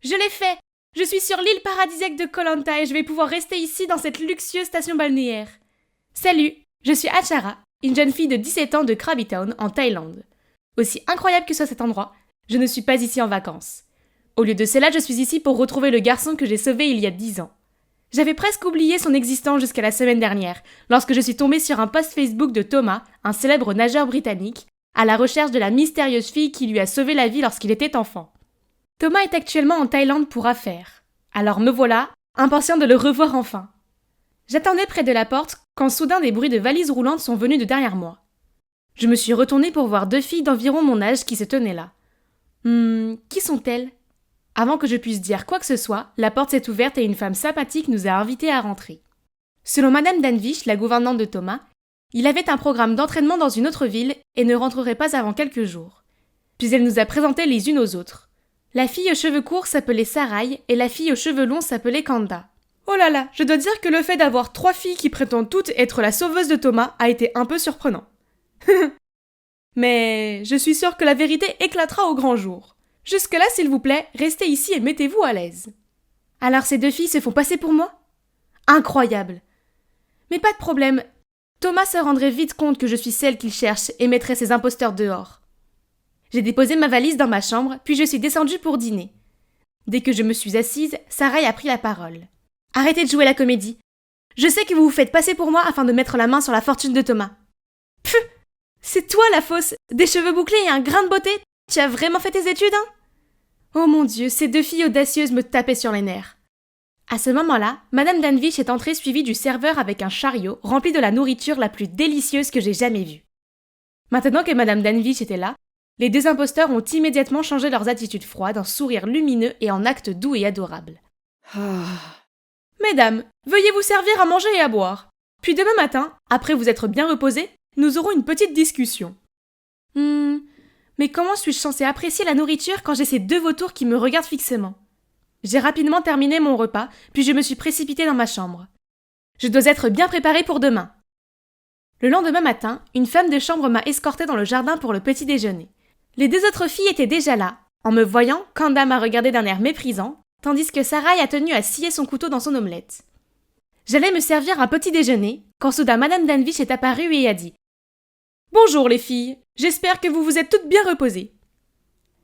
Je l'ai fait! Je suis sur l'île paradisiaque de Koh Lanta et je vais pouvoir rester ici dans cette luxueuse station balnéaire. Salut, je suis Achara, une jeune fille de 17 ans de Krabi Town en Thaïlande. Aussi incroyable que soit cet endroit, je ne suis pas ici en vacances. Au lieu de cela, je suis ici pour retrouver le garçon que j'ai sauvé il y a 10 ans. J'avais presque oublié son existence jusqu'à la semaine dernière, lorsque je suis tombée sur un post Facebook de Thomas, un célèbre nageur britannique, à la recherche de la mystérieuse fille qui lui a sauvé la vie lorsqu'il était enfant. Thomas est actuellement en Thaïlande pour affaires. Alors me voilà, impatient de le revoir enfin. J'attendais près de la porte quand soudain des bruits de valises roulantes sont venus de derrière moi. Je me suis retournée pour voir 2 filles d'environ mon âge qui se tenaient là. Qui sont-elles ? Avant que je puisse dire quoi que ce soit, la porte s'est ouverte et une femme sympathique nous a invités à rentrer. Selon Madame Danvish, la gouvernante de Thomas, il avait un programme d'entraînement dans une autre ville et ne rentrerait pas avant quelques jours. Puis elle nous a présentés les unes aux autres. La fille aux cheveux courts s'appelait Sarai et la fille aux cheveux longs s'appelait Kanda. Oh là là, je dois dire que le fait d'avoir 3 filles qui prétendent toutes être la sauveuse de Thomas a été un peu surprenant. Mais je suis sûre que la vérité éclatera au grand jour. Jusque-là, s'il vous plaît, restez ici et mettez-vous à l'aise. Alors ces 2 filles se font passer pour moi ? Incroyable. Mais pas de problème, Thomas se rendrait vite compte que je suis celle qu'il cherche et mettrait ses imposteurs dehors. J'ai déposé ma valise dans ma chambre, puis je suis descendue pour dîner. Dès que je me suis assise, Sarai a pris la parole. Arrêtez de jouer la comédie. Je sais que vous vous faites passer pour moi afin de mettre la main sur la fortune de Thomas. Pfff, c'est toi la fausse, des cheveux bouclés et un grain de beauté. Tu as vraiment fait tes études, hein ? Oh mon Dieu, ces 2 filles audacieuses me tapaient sur les nerfs. À ce moment-là, Madame Danvish est entrée suivie du serveur avec un chariot rempli de la nourriture la plus délicieuse que j'ai jamais vue. Maintenant que Madame Danvish était là, les 2 imposteurs ont immédiatement changé leurs attitudes froides en sourires lumineux et en actes doux et adorables. Mesdames, veuillez vous servir à manger et à boire. Puis demain matin, après vous être bien reposées, nous aurons une petite discussion. Mais comment suis-je censée apprécier la nourriture quand j'ai ces 2 vautours qui me regardent fixement ? J'ai rapidement terminé mon repas, puis je me suis précipitée dans ma chambre. Je dois être bien préparée pour demain. Le lendemain matin, une femme de chambre m'a escortée dans le jardin pour le petit déjeuner. Les 2 autres filles étaient déjà là. En me voyant, Kanda m'a regardé d'un air méprisant, tandis que Sarai a tenu à scier son couteau dans son omelette. J'allais me servir un petit déjeuner, quand soudain Madame Danvish est apparue et a dit « Bonjour les filles, j'espère que vous vous êtes toutes bien reposées. »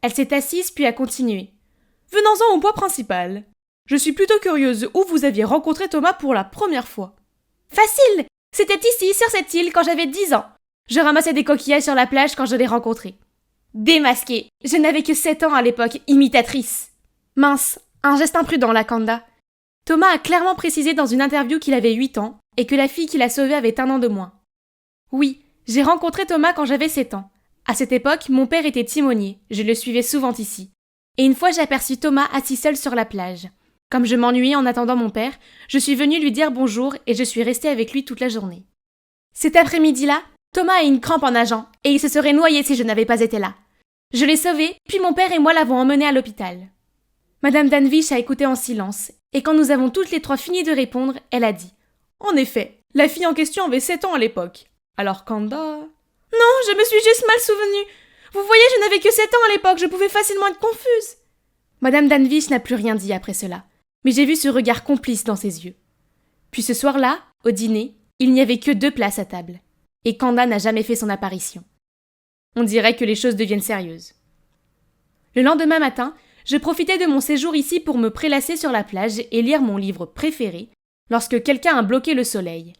Elle s'est assise puis a continué. « Venons-en au point principal. Je suis plutôt curieuse où vous aviez rencontré Thomas pour la première fois. »« Facile! C'était ici, sur cette île, quand j'avais 10 ans. Je ramassais des coquillages sur la plage quand je l'ai rencontré. Démasquée, je n'avais que 7 ans à l'époque, imitatrice. » Mince, un geste imprudent, la Kanda. Thomas a clairement précisé dans une interview qu'il avait 8 ans et que la fille qui l'a sauvé avait 1 an de moins. Oui, j'ai rencontré Thomas quand j'avais 7 ans. À cette époque, mon père était timonier, je le suivais souvent ici. Et une fois j'ai aperçu Thomas assis seul sur la plage. Comme je m'ennuyais en attendant mon père, je suis venue lui dire bonjour et je suis restée avec lui toute la journée. Cet après-midi-là, Thomas a eu une crampe en nageant et il se serait noyé si je n'avais pas été là. Je l'ai sauvé, puis mon père et moi l'avons emmené à l'hôpital. Madame Danvish a écouté en silence, et quand nous avons toutes les 3 fini de répondre, elle a dit « En effet, la fille en question avait 7 ans à l'époque. Alors Kanda… » Non, je me suis juste mal souvenue. Vous voyez, je n'avais que 7 ans à l'époque, je pouvais facilement être confuse. Madame Danvish n'a plus rien dit après cela, mais j'ai vu ce regard complice dans ses yeux. Puis ce soir-là, au dîner, il n'y avait que 2 places à table, et Kanda n'a jamais fait son apparition. On dirait que les choses deviennent sérieuses. Le lendemain matin, je profitais de mon séjour ici pour me prélasser sur la plage et lire mon livre préféré, lorsque quelqu'un a bloqué le soleil.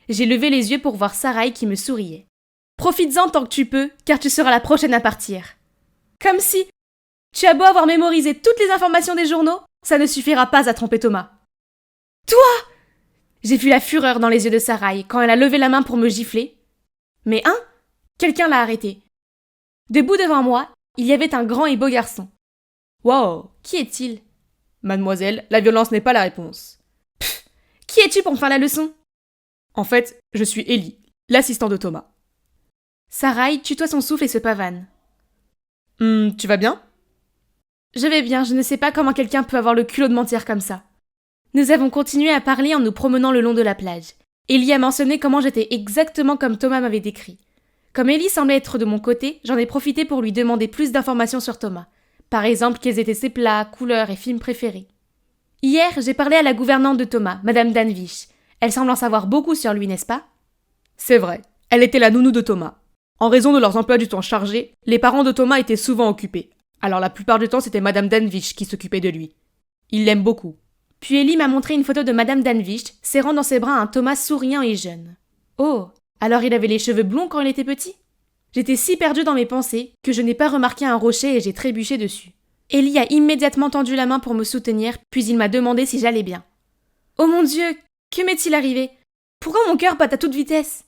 J'ai levé les yeux pour voir Sarai qui me souriait. « Profites-en tant que tu peux, car tu seras la prochaine à partir. » Comme si… Tu as beau avoir mémorisé toutes les informations des journaux, ça ne suffira pas à tromper Thomas. « Toi !» J'ai vu la fureur dans les yeux de Sarai quand elle a levé la main pour me gifler. Mais quelqu'un l'a arrêtée. Debout devant moi, il y avait un grand et beau garçon. Wow, qui est-il ? Mademoiselle, la violence n'est pas la réponse. Pfff, qui es-tu pour me faire la leçon ? En fait, je suis Ellie, l'assistant de Thomas. Sarai tutoie son souffle et se pavane. Tu vas bien ? Je vais bien, je ne sais pas comment quelqu'un peut avoir le culot de mentir comme ça. Nous avons continué à parler en nous promenant le long de la plage. Ellie a mentionné comment j'étais exactement comme Thomas m'avait décrit. Comme Ellie semblait être de mon côté, j'en ai profité pour lui demander plus d'informations sur Thomas. par exemple quels étaient ses plats, couleurs et films préférés. Hier, j'ai parlé à la gouvernante de Thomas, Madame Danvich. Elle semble en savoir beaucoup sur lui, n'est-ce pas? C'est vrai, elle était la nounou de Thomas. En raison de leurs emplois du temps chargés, les parents de Thomas étaient souvent occupés. Alors la plupart du temps, c'était Madame Danvich qui s'occupait de lui. Il l'aime beaucoup. Puis Ellie m'a montré une photo de Madame Danvich serrant dans ses bras un Thomas souriant et jeune. Oh, alors il avait les cheveux blonds quand il était petit? J'étais si perdue dans mes pensées que je n'ai pas remarqué un rocher et j'ai trébuché dessus. Ellie a immédiatement tendu la main pour me soutenir, puis il m'a demandé si j'allais bien. Oh mon Dieu, que m'est-il arrivé? Pourquoi mon cœur bat à toute vitesse?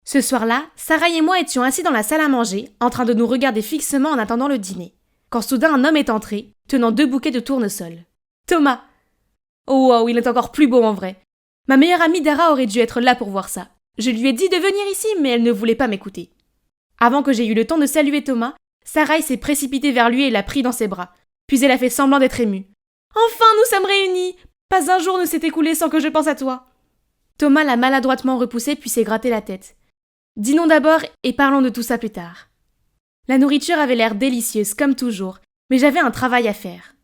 Ce soir-là, Sarah et moi étions assis dans la salle à manger, en train de nous regarder fixement en attendant le dîner, quand soudain un homme est entré, tenant 2 bouquets de tournesol. Thomas! Oh wow, il est encore plus beau en vrai. Ma meilleure amie Dara aurait dû être là pour voir ça. Je lui ai dit de venir ici, mais elle ne voulait pas m'écouter. Avant que j'aie eu le temps de saluer Thomas, Sarah s'est précipitée vers lui et l'a pris dans ses bras. Puis elle a fait semblant d'être émue. Enfin, nous sommes réunis! Pas un jour ne s'est écoulé sans que je pense à toi. Thomas l'a maladroitement repoussé puis s'est gratté la tête. Dînons d'abord et parlons de tout ça plus tard. La nourriture avait l'air délicieuse, comme toujours, mais j'avais un travail à faire.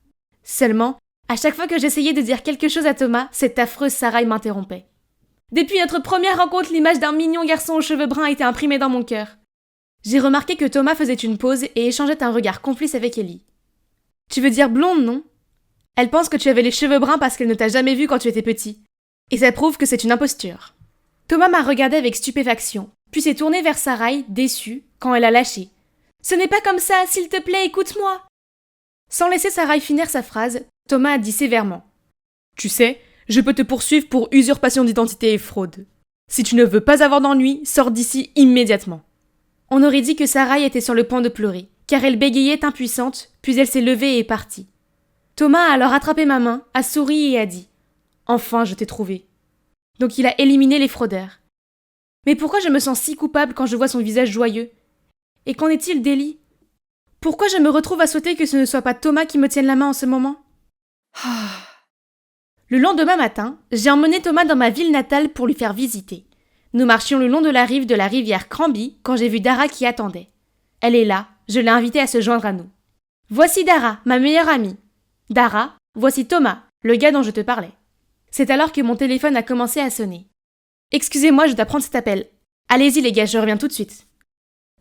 Seulement, à chaque fois que j'essayais de dire quelque chose à Thomas, cette affreuse Sarah m'interrompait. Depuis notre première rencontre, l'image d'un mignon garçon aux cheveux bruns a été imprimée dans mon cœur. J'ai remarqué que Thomas faisait une pause et échangeait un regard complice avec Ellie. Tu veux dire blonde, non? Elle pense que tu avais les cheveux bruns parce qu'elle ne t'a jamais vu quand tu étais petit. Et ça prouve que c'est une imposture. Thomas m'a regardé avec stupéfaction, puis s'est tourné vers Sarai, déçue, quand elle a lâché. Ce n'est pas comme ça, s'il te plaît, écoute-moi. Sans laisser Sarai finir sa phrase, Thomas a dit sévèrement. Tu sais, je peux te poursuivre pour usurpation d'identité et fraude. Si tu ne veux pas avoir d'ennui, sors d'ici immédiatement. On aurait dit que Sarai était sur le point de pleurer, car elle bégayait impuissante, puis elle s'est levée et est partie. Thomas a alors attrapé ma main, a souri et a dit « Enfin, je t'ai trouvé. » Donc il a éliminé les fraudeurs. Mais pourquoi je me sens si coupable quand je vois son visage joyeux? Et qu'en est-il d'Ellie? Pourquoi je me retrouve à souhaiter que ce ne soit pas Thomas qui me tienne la main en ce moment? Le lendemain matin, j'ai emmené Thomas dans ma ville natale pour lui faire visiter. Nous marchions le long de la rive de la rivière Cranby quand j'ai vu Dara qui attendait. Elle est là, je l'ai invitée à se joindre à nous. Voici Dara, ma meilleure amie. Dara, voici Thomas, le gars dont je te parlais. C'est alors que mon téléphone a commencé à sonner. Excusez-moi, je dois prendre cet appel. Allez-y les gars, je reviens tout de suite.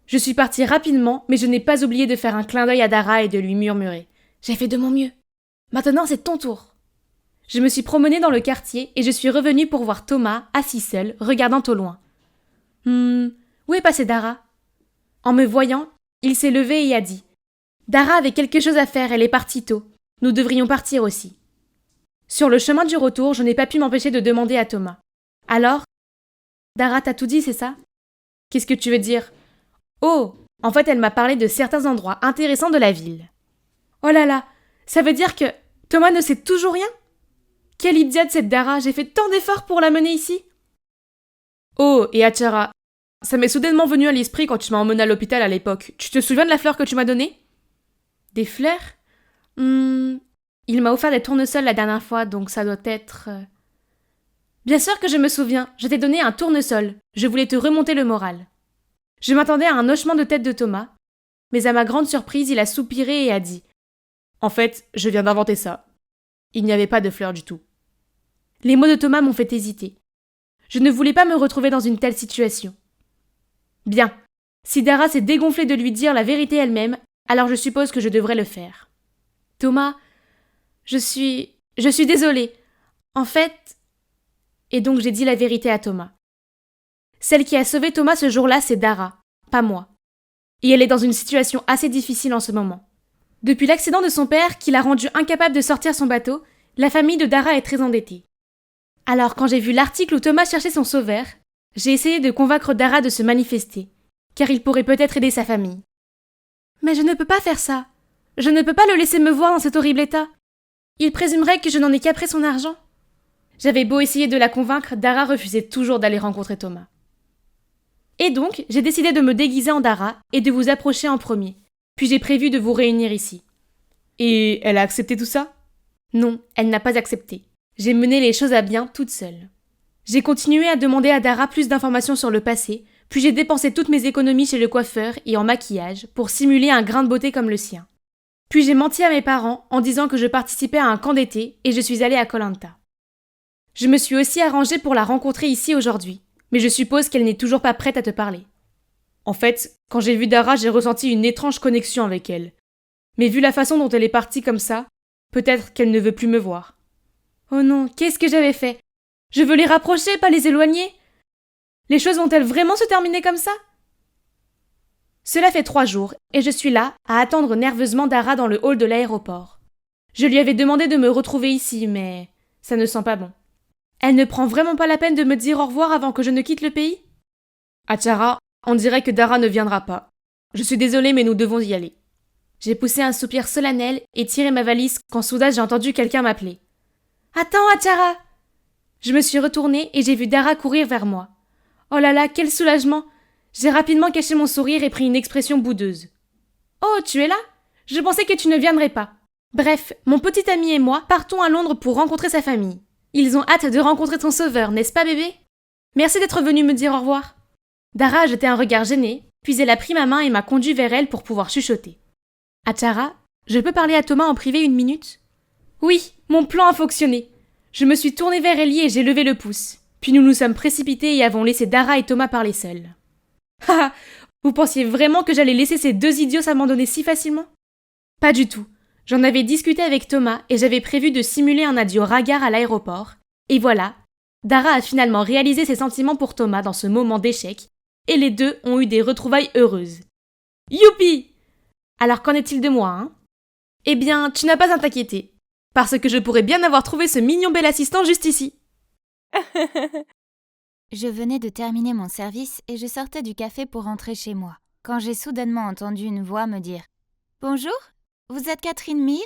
Je suis partie rapidement, mais je n'ai pas oublié de faire un clin d'œil à Dara et de lui murmurer. J'ai fait de mon mieux. Maintenant, c'est ton tour. Je me suis promenée dans le quartier et je suis revenue pour voir Thomas, assis seul, regardant au loin. Où est passée Dara? En me voyant, il s'est levé et a dit « Dara avait quelque chose à faire, elle est partie tôt. Nous devrions partir aussi. » Sur le chemin du retour, je n'ai pas pu m'empêcher de demander à Thomas. « Alors, Dara t'a tout dit, c'est ça? Qu'est-ce que tu veux dire? Oh, en fait, elle m'a parlé de certains endroits intéressants de la ville. Oh là là, ça veut dire que Thomas ne sait toujours rien? Quelle idiote cette Dara, j'ai fait tant d'efforts pour la mener ici. Oh, et Achara, ça m'est soudainement venu à l'esprit quand tu m'as emmené à l'hôpital à l'époque. Tu te souviens de la fleur que tu m'as donnée? Des fleurs? Il m'a offert des tournesols la dernière fois, donc ça doit être... Bien sûr que je me souviens, je t'ai donné un tournesol. Je voulais te remonter le moral. Je m'attendais à un hochement de tête de Thomas, mais à ma grande surprise, il a soupiré et a dit « En fait, je viens d'inventer ça. Il n'y avait pas de fleurs du tout. » Les mots de Thomas m'ont fait hésiter. Je ne voulais pas me retrouver dans une telle situation. Bien, si Dara s'est dégonflée de lui dire la vérité elle-même, alors je suppose que je devrais le faire. Thomas, je suis désolée. En fait... Et donc j'ai dit la vérité à Thomas. Celle qui a sauvé Thomas ce jour-là, c'est Dara, pas moi. Et elle est dans une situation assez difficile en ce moment. Depuis l'accident de son père, qui l'a rendu incapable de sortir son bateau, la famille de Dara est très endettée. Alors quand j'ai vu l'article où Thomas cherchait son sauveur, j'ai essayé de convaincre Dara de se manifester, car il pourrait peut-être aider sa famille. Mais je ne peux pas faire ça. Je ne peux pas le laisser me voir dans cet horrible état. Il présumerait que je n'en ai qu'après son argent. J'avais beau essayer de la convaincre, Dara refusait toujours d'aller rencontrer Thomas. Et donc, j'ai décidé de me déguiser en Dara et de vous approcher en premier. Puis j'ai prévu de vous réunir ici. Et elle a accepté tout ça? Non, elle n'a pas accepté. J'ai mené les choses à bien toute seule. J'ai continué à demander à Dara plus d'informations sur le passé, puis j'ai dépensé toutes mes économies chez le coiffeur et en maquillage pour simuler un grain de beauté comme le sien. Puis j'ai menti à mes parents en disant que je participais à un camp d'été et je suis allée à Koh Lanta. Je me suis aussi arrangée pour la rencontrer ici aujourd'hui, mais je suppose qu'elle n'est toujours pas prête à te parler. En fait, quand j'ai vu Dara, j'ai ressenti une étrange connexion avec elle. Mais vu la façon dont elle est partie comme ça, peut-être qu'elle ne veut plus me voir. Oh non, qu'est-ce que j'avais fait? Je veux les rapprocher, pas les éloigner. Les choses vont-elles vraiment se terminer comme ça? Cela fait 3 jours, et je suis là, à attendre nerveusement Dara dans le hall de l'aéroport. Je lui avais demandé de me retrouver ici, mais ça ne sent pas bon. Elle ne prend vraiment pas la peine de me dire au revoir avant que je ne quitte le pays? Achara, on dirait que Dara ne viendra pas. Je suis désolée, mais nous devons y aller. J'ai poussé un soupir solennel et tiré ma valise quand soudain j'ai entendu quelqu'un m'appeler. Attends, Achara! Je me suis retournée et j'ai vu Dara courir vers moi. Oh là là, quel soulagement! J'ai rapidement caché mon sourire et pris une expression boudeuse. Oh, tu es là? Je pensais que tu ne viendrais pas. Bref, mon petit ami et moi partons à Londres pour rencontrer sa famille. Ils ont hâte de rencontrer ton sauveur, n'est-ce pas, bébé? Merci d'être venu me dire au revoir. Dara a jeté un regard gêné, puis elle a pris ma main et m'a conduit vers elle pour pouvoir chuchoter. Achara, je peux parler à Thomas en privé 1 minute? Oui, mon plan a fonctionné. Je me suis tournée vers Ellie et j'ai levé le pouce. Puis nous nous sommes précipités et avons laissé Dara et Thomas parler seuls. Haha, vous pensiez vraiment que j'allais laisser ces 2 idiots s'abandonner si facilement? Pas du tout. J'en avais discuté avec Thomas et j'avais prévu de simuler un adieu ringard à l'aéroport. Et voilà, Dara a finalement réalisé ses sentiments pour Thomas dans ce moment d'échec, et les deux ont eu des retrouvailles heureuses. Youpi! Alors qu'en est-il de moi, hein? Eh bien, tu n'as pas à t'inquiéter, parce que je pourrais bien avoir trouvé ce mignon bel assistant juste ici. Je venais de terminer mon service et je sortais du café pour rentrer chez moi, quand j'ai soudainement entendu une voix me dire « Bonjour, vous êtes Catherine Mill ?»«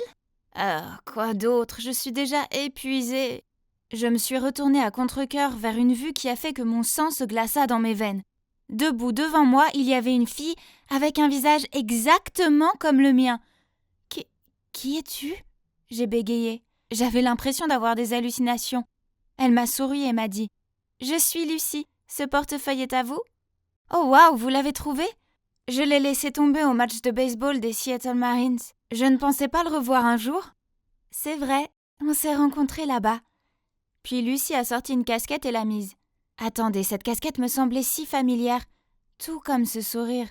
Quoi d'autre, je suis déjà épuisée. » Je me suis retournée à contre-cœur vers une vue qui a fait que mon sang se glaça dans mes veines. Debout devant moi, il y avait une fille avec un visage exactement comme le mien. Qui es-tu ? J'ai bégayé. J'avais l'impression d'avoir des hallucinations. Elle m'a souri et m'a dit « Je suis Lucie. Ce portefeuille est à vous ? » Oh waouh, vous l'avez trouvé ? Je l'ai laissé tomber au match de baseball des Seattle Marines. Je ne pensais pas le revoir un jour. C'est vrai, on s'est rencontrés là-bas. Puis Lucie a sorti une casquette et l'a mise. Attendez, cette casquette me semblait si familière. Tout comme ce sourire.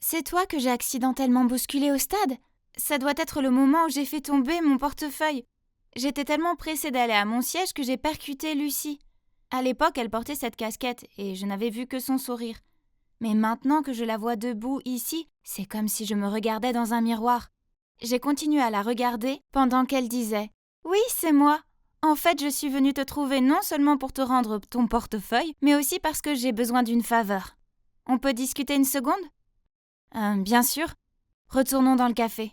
C'est toi que j'ai accidentellement bousculé au stade ? Ça doit être le moment où j'ai fait tomber mon portefeuille. J'étais tellement pressée d'aller à mon siège que j'ai percuté Lucie. À l'époque, elle portait cette casquette et je n'avais vu que son sourire. Mais maintenant que je la vois debout ici, c'est comme si je me regardais dans un miroir. J'ai continué à la regarder pendant qu'elle disait « Oui, c'est moi. En fait, je suis venue te trouver non seulement pour te rendre ton portefeuille, mais aussi parce que j'ai besoin d'une faveur. On peut discuter 1 seconde ? Bien sûr. Retournons dans le café. »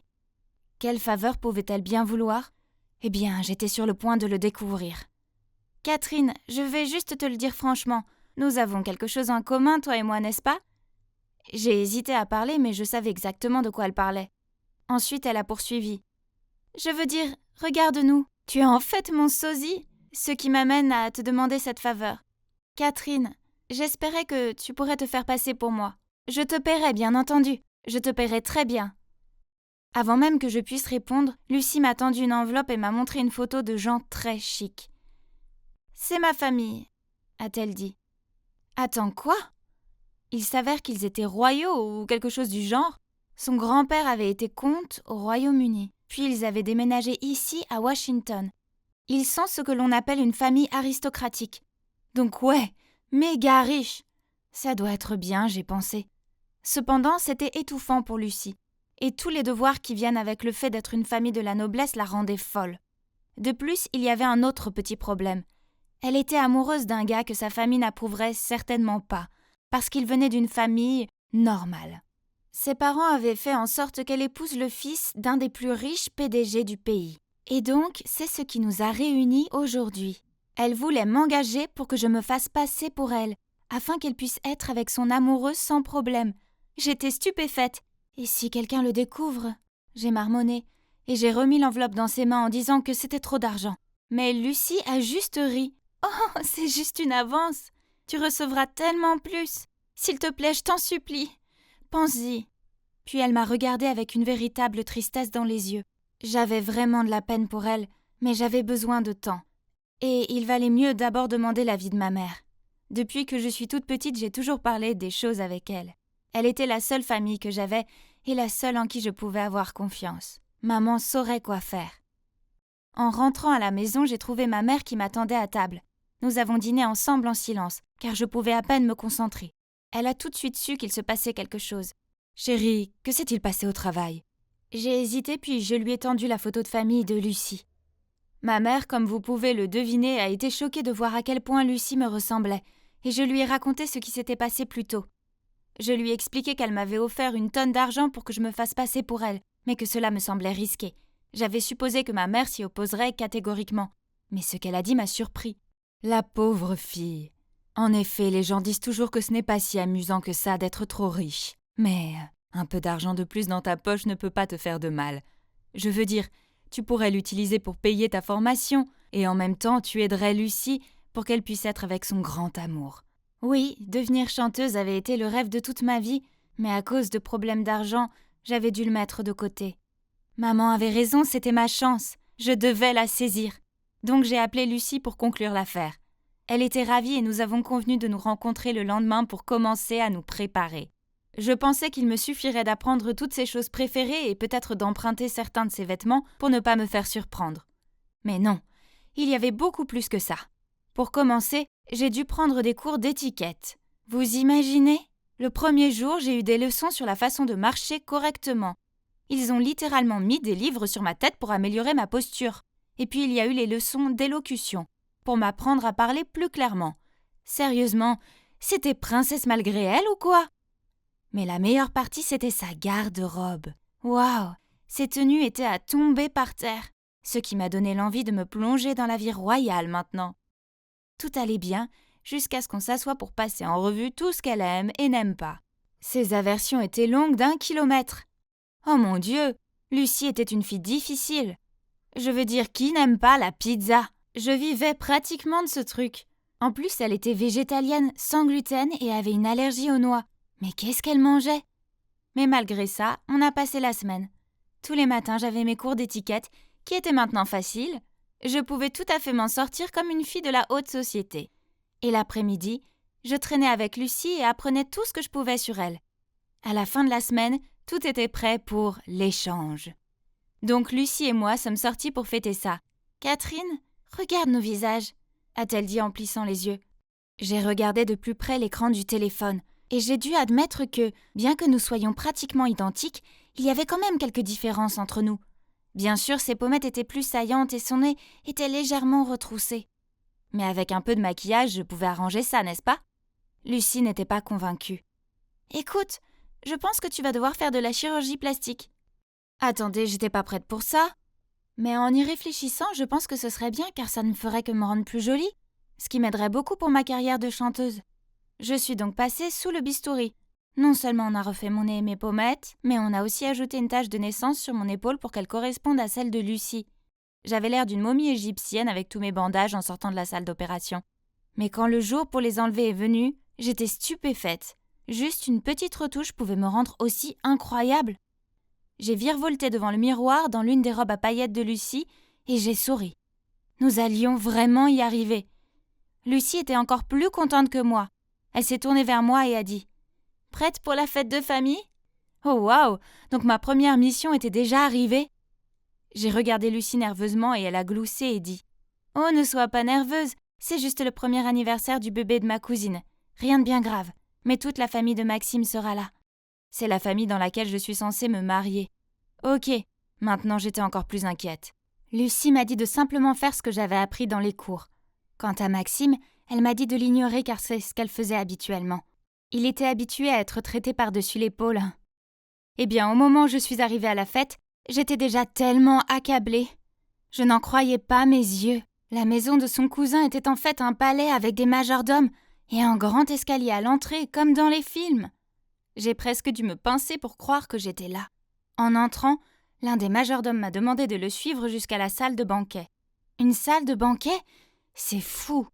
Quelle faveur pouvait-elle bien vouloir ? Eh bien, j'étais sur le point de le découvrir. « Catherine, je vais juste te le dire franchement. Nous avons quelque chose en commun, toi et moi, n'est-ce pas ?» J'ai hésité à parler, mais je savais exactement de quoi elle parlait. Ensuite, elle a poursuivi. « Je veux dire, regarde-nous. Tu es en fait mon sosie, ce qui m'amène à te demander cette faveur. Catherine, j'espérais que tu pourrais te faire passer pour moi. Je te paierai, bien entendu. Je te paierai très bien. » Avant même que je puisse répondre, Lucie m'a tendu une enveloppe et m'a montré une photo de gens très chics. « C'est ma famille, » a-t-elle dit. « Attends, quoi ? » Il s'avère qu'ils étaient royaux ou quelque chose du genre. Son grand-père avait été comte au Royaume-Uni, puis ils avaient déménagé ici à Washington. Ils sont ce que l'on appelle une famille aristocratique. Donc ouais, méga riche. Ça doit être bien, j'ai pensé. Cependant, c'était étouffant pour Lucie. Et tous les devoirs qui viennent avec le fait d'être une famille de la noblesse la rendaient folle. De plus, il y avait un autre petit problème. Elle était amoureuse d'un gars que sa famille n'approuverait certainement pas, parce qu'il venait d'une famille normale. Ses parents avaient fait en sorte qu'elle épouse le fils d'un des plus riches PDG du pays. Et donc, c'est ce qui nous a réunis aujourd'hui. Elle voulait m'engager pour que je me fasse passer pour elle, afin qu'elle puisse être avec son amoureux sans problème. J'étais stupéfaite. Et si quelqu'un le découvre ? J'ai marmonné, et j'ai remis l'enveloppe dans ses mains en disant que c'était trop d'argent. Mais Lucie a juste ri. « Oh, c'est juste une avance. Tu recevras tellement plus. S'il te plaît, je t'en supplie. Pense-y. » Puis elle m'a regardée avec une véritable tristesse dans les yeux. J'avais vraiment de la peine pour elle, mais j'avais besoin de temps. Et il valait mieux d'abord demander l'avis de ma mère. Depuis que je suis toute petite, j'ai toujours parlé des choses avec elle. Elle était la seule famille que j'avais et la seule en qui je pouvais avoir confiance. Maman saurait quoi faire. En rentrant à la maison, j'ai trouvé ma mère qui m'attendait à table. Nous avons dîné ensemble en silence, car je pouvais à peine me concentrer. Elle a tout de suite su qu'il se passait quelque chose. « Chérie, que s'est-il passé au travail ?» J'ai hésité puis je lui ai tendu la photo de famille de Lucie. Ma mère, comme vous pouvez le deviner, a été choquée de voir à quel point Lucie me ressemblait, et je lui ai raconté ce qui s'était passé plus tôt. Je lui ai expliqué qu'elle m'avait offert une tonne d'argent pour que je me fasse passer pour elle, mais que cela me semblait risqué. J'avais supposé que ma mère s'y opposerait catégoriquement, mais ce qu'elle a dit m'a surpris. La pauvre fille. En effet, les gens disent toujours que ce n'est pas si amusant que ça d'être trop riche. Mais un peu d'argent de plus dans ta poche ne peut pas te faire de mal. Je veux dire, tu pourrais l'utiliser pour payer ta formation, et en même temps tu aiderais Lucie pour qu'elle puisse être avec son grand amour. Oui, devenir chanteuse avait été le rêve de toute ma vie, mais à cause de problèmes d'argent, j'avais dû le mettre de côté. Maman avait raison, c'était ma chance. Je devais la saisir. Donc j'ai appelé Lucie pour conclure l'affaire. Elle était ravie et nous avons convenu de nous rencontrer le lendemain pour commencer à nous préparer. Je pensais qu'il me suffirait d'apprendre toutes ses choses préférées et peut-être d'emprunter certains de ses vêtements pour ne pas me faire surprendre. Mais non, il y avait beaucoup plus que ça. Pour commencer, j'ai dû prendre des cours d'étiquette. Vous imaginez ? Le premier jour, j'ai eu des leçons sur la façon de marcher correctement. Ils ont littéralement mis des livres sur ma tête pour améliorer ma posture. Et puis il y a eu les leçons d'élocution, pour m'apprendre à parler plus clairement. Sérieusement, c'était princesse malgré elle ou quoi ? Mais la meilleure partie, c'était sa garde-robe. Waouh ! Ses tenues étaient à tomber par terre, ce qui m'a donné l'envie de me plonger dans la vie royale maintenant. Tout allait bien, jusqu'à ce qu'on s'assoie pour passer en revue tout ce qu'elle aime et n'aime pas. Ses aversions étaient longues d'1 kilomètre. Oh mon Dieu, Lucie était une fille difficile. Je veux dire, qui n'aime pas la pizza ? Je vivais pratiquement de ce truc. En plus, elle était végétalienne, sans gluten et avait une allergie aux noix. Mais qu'est-ce qu'elle mangeait ? Mais malgré ça, on a passé la semaine. Tous les matins, j'avais mes cours d'étiquette, qui étaient maintenant faciles. Je pouvais tout à fait m'en sortir comme une fille de la haute société. Et l'après-midi, je traînais avec Lucie et apprenais tout ce que je pouvais sur elle. À la fin de la semaine, tout était prêt pour l'échange. Donc Lucie et moi sommes sortis pour fêter ça. « Catherine, regarde nos visages », a-t-elle dit en plissant les yeux. J'ai regardé de plus près l'écran du téléphone. Et j'ai dû admettre que, bien que nous soyons pratiquement identiques, il y avait quand même quelques différences entre nous. Bien sûr, ses pommettes étaient plus saillantes et son nez était légèrement retroussé. Mais avec un peu de maquillage, je pouvais arranger ça, n'est-ce pas ? Lucie n'était pas convaincue. « Écoute, je pense que tu vas devoir faire de la chirurgie plastique. » Attendez, j'étais pas prête pour ça. Mais en y réfléchissant, je pense que ce serait bien car ça ne ferait que me rendre plus jolie, ce qui m'aiderait beaucoup pour ma carrière de chanteuse. Je suis donc passée sous le bistouri. Non seulement on a refait mon nez et mes pommettes, mais on a aussi ajouté une tache de naissance sur mon épaule pour qu'elle corresponde à celle de Lucie. J'avais l'air d'une momie égyptienne avec tous mes bandages en sortant de la salle d'opération. Mais quand le jour pour les enlever est venu, j'étais stupéfaite. Juste une petite retouche pouvait me rendre aussi incroyable. J'ai virevolté devant le miroir dans l'une des robes à paillettes de Lucie et j'ai souri. Nous allions vraiment y arriver. Lucie était encore plus contente que moi. Elle s'est tournée vers moi et a dit « Prête pour la fête de famille ?» Oh waouh ! Donc ma première mission était déjà arrivée. J'ai regardé Lucie nerveusement et elle a gloussé et dit « Oh, ne sois pas nerveuse, c'est juste le premier anniversaire du bébé de ma cousine. Rien de bien grave, mais toute la famille de Maxime sera là. C'est la famille dans laquelle je suis censée me marier. » Ok, maintenant j'étais encore plus inquiète. Lucie m'a dit de simplement faire ce que j'avais appris dans les cours. Quant à Maxime, elle m'a dit de l'ignorer car c'est ce qu'elle faisait habituellement. Il était habitué à être traité par-dessus l'épaule. Eh bien, au moment où je suis arrivée à la fête, j'étais déjà tellement accablée. Je n'en croyais pas mes yeux. La maison de son cousin était en fait un palais avec des majordomes et un grand escalier à l'entrée comme dans les films. J'ai presque dû me pincer pour croire que j'étais là. En entrant, l'un des majordomes m'a demandé de le suivre jusqu'à la salle de banquet. Une salle de banquet ? C'est fou!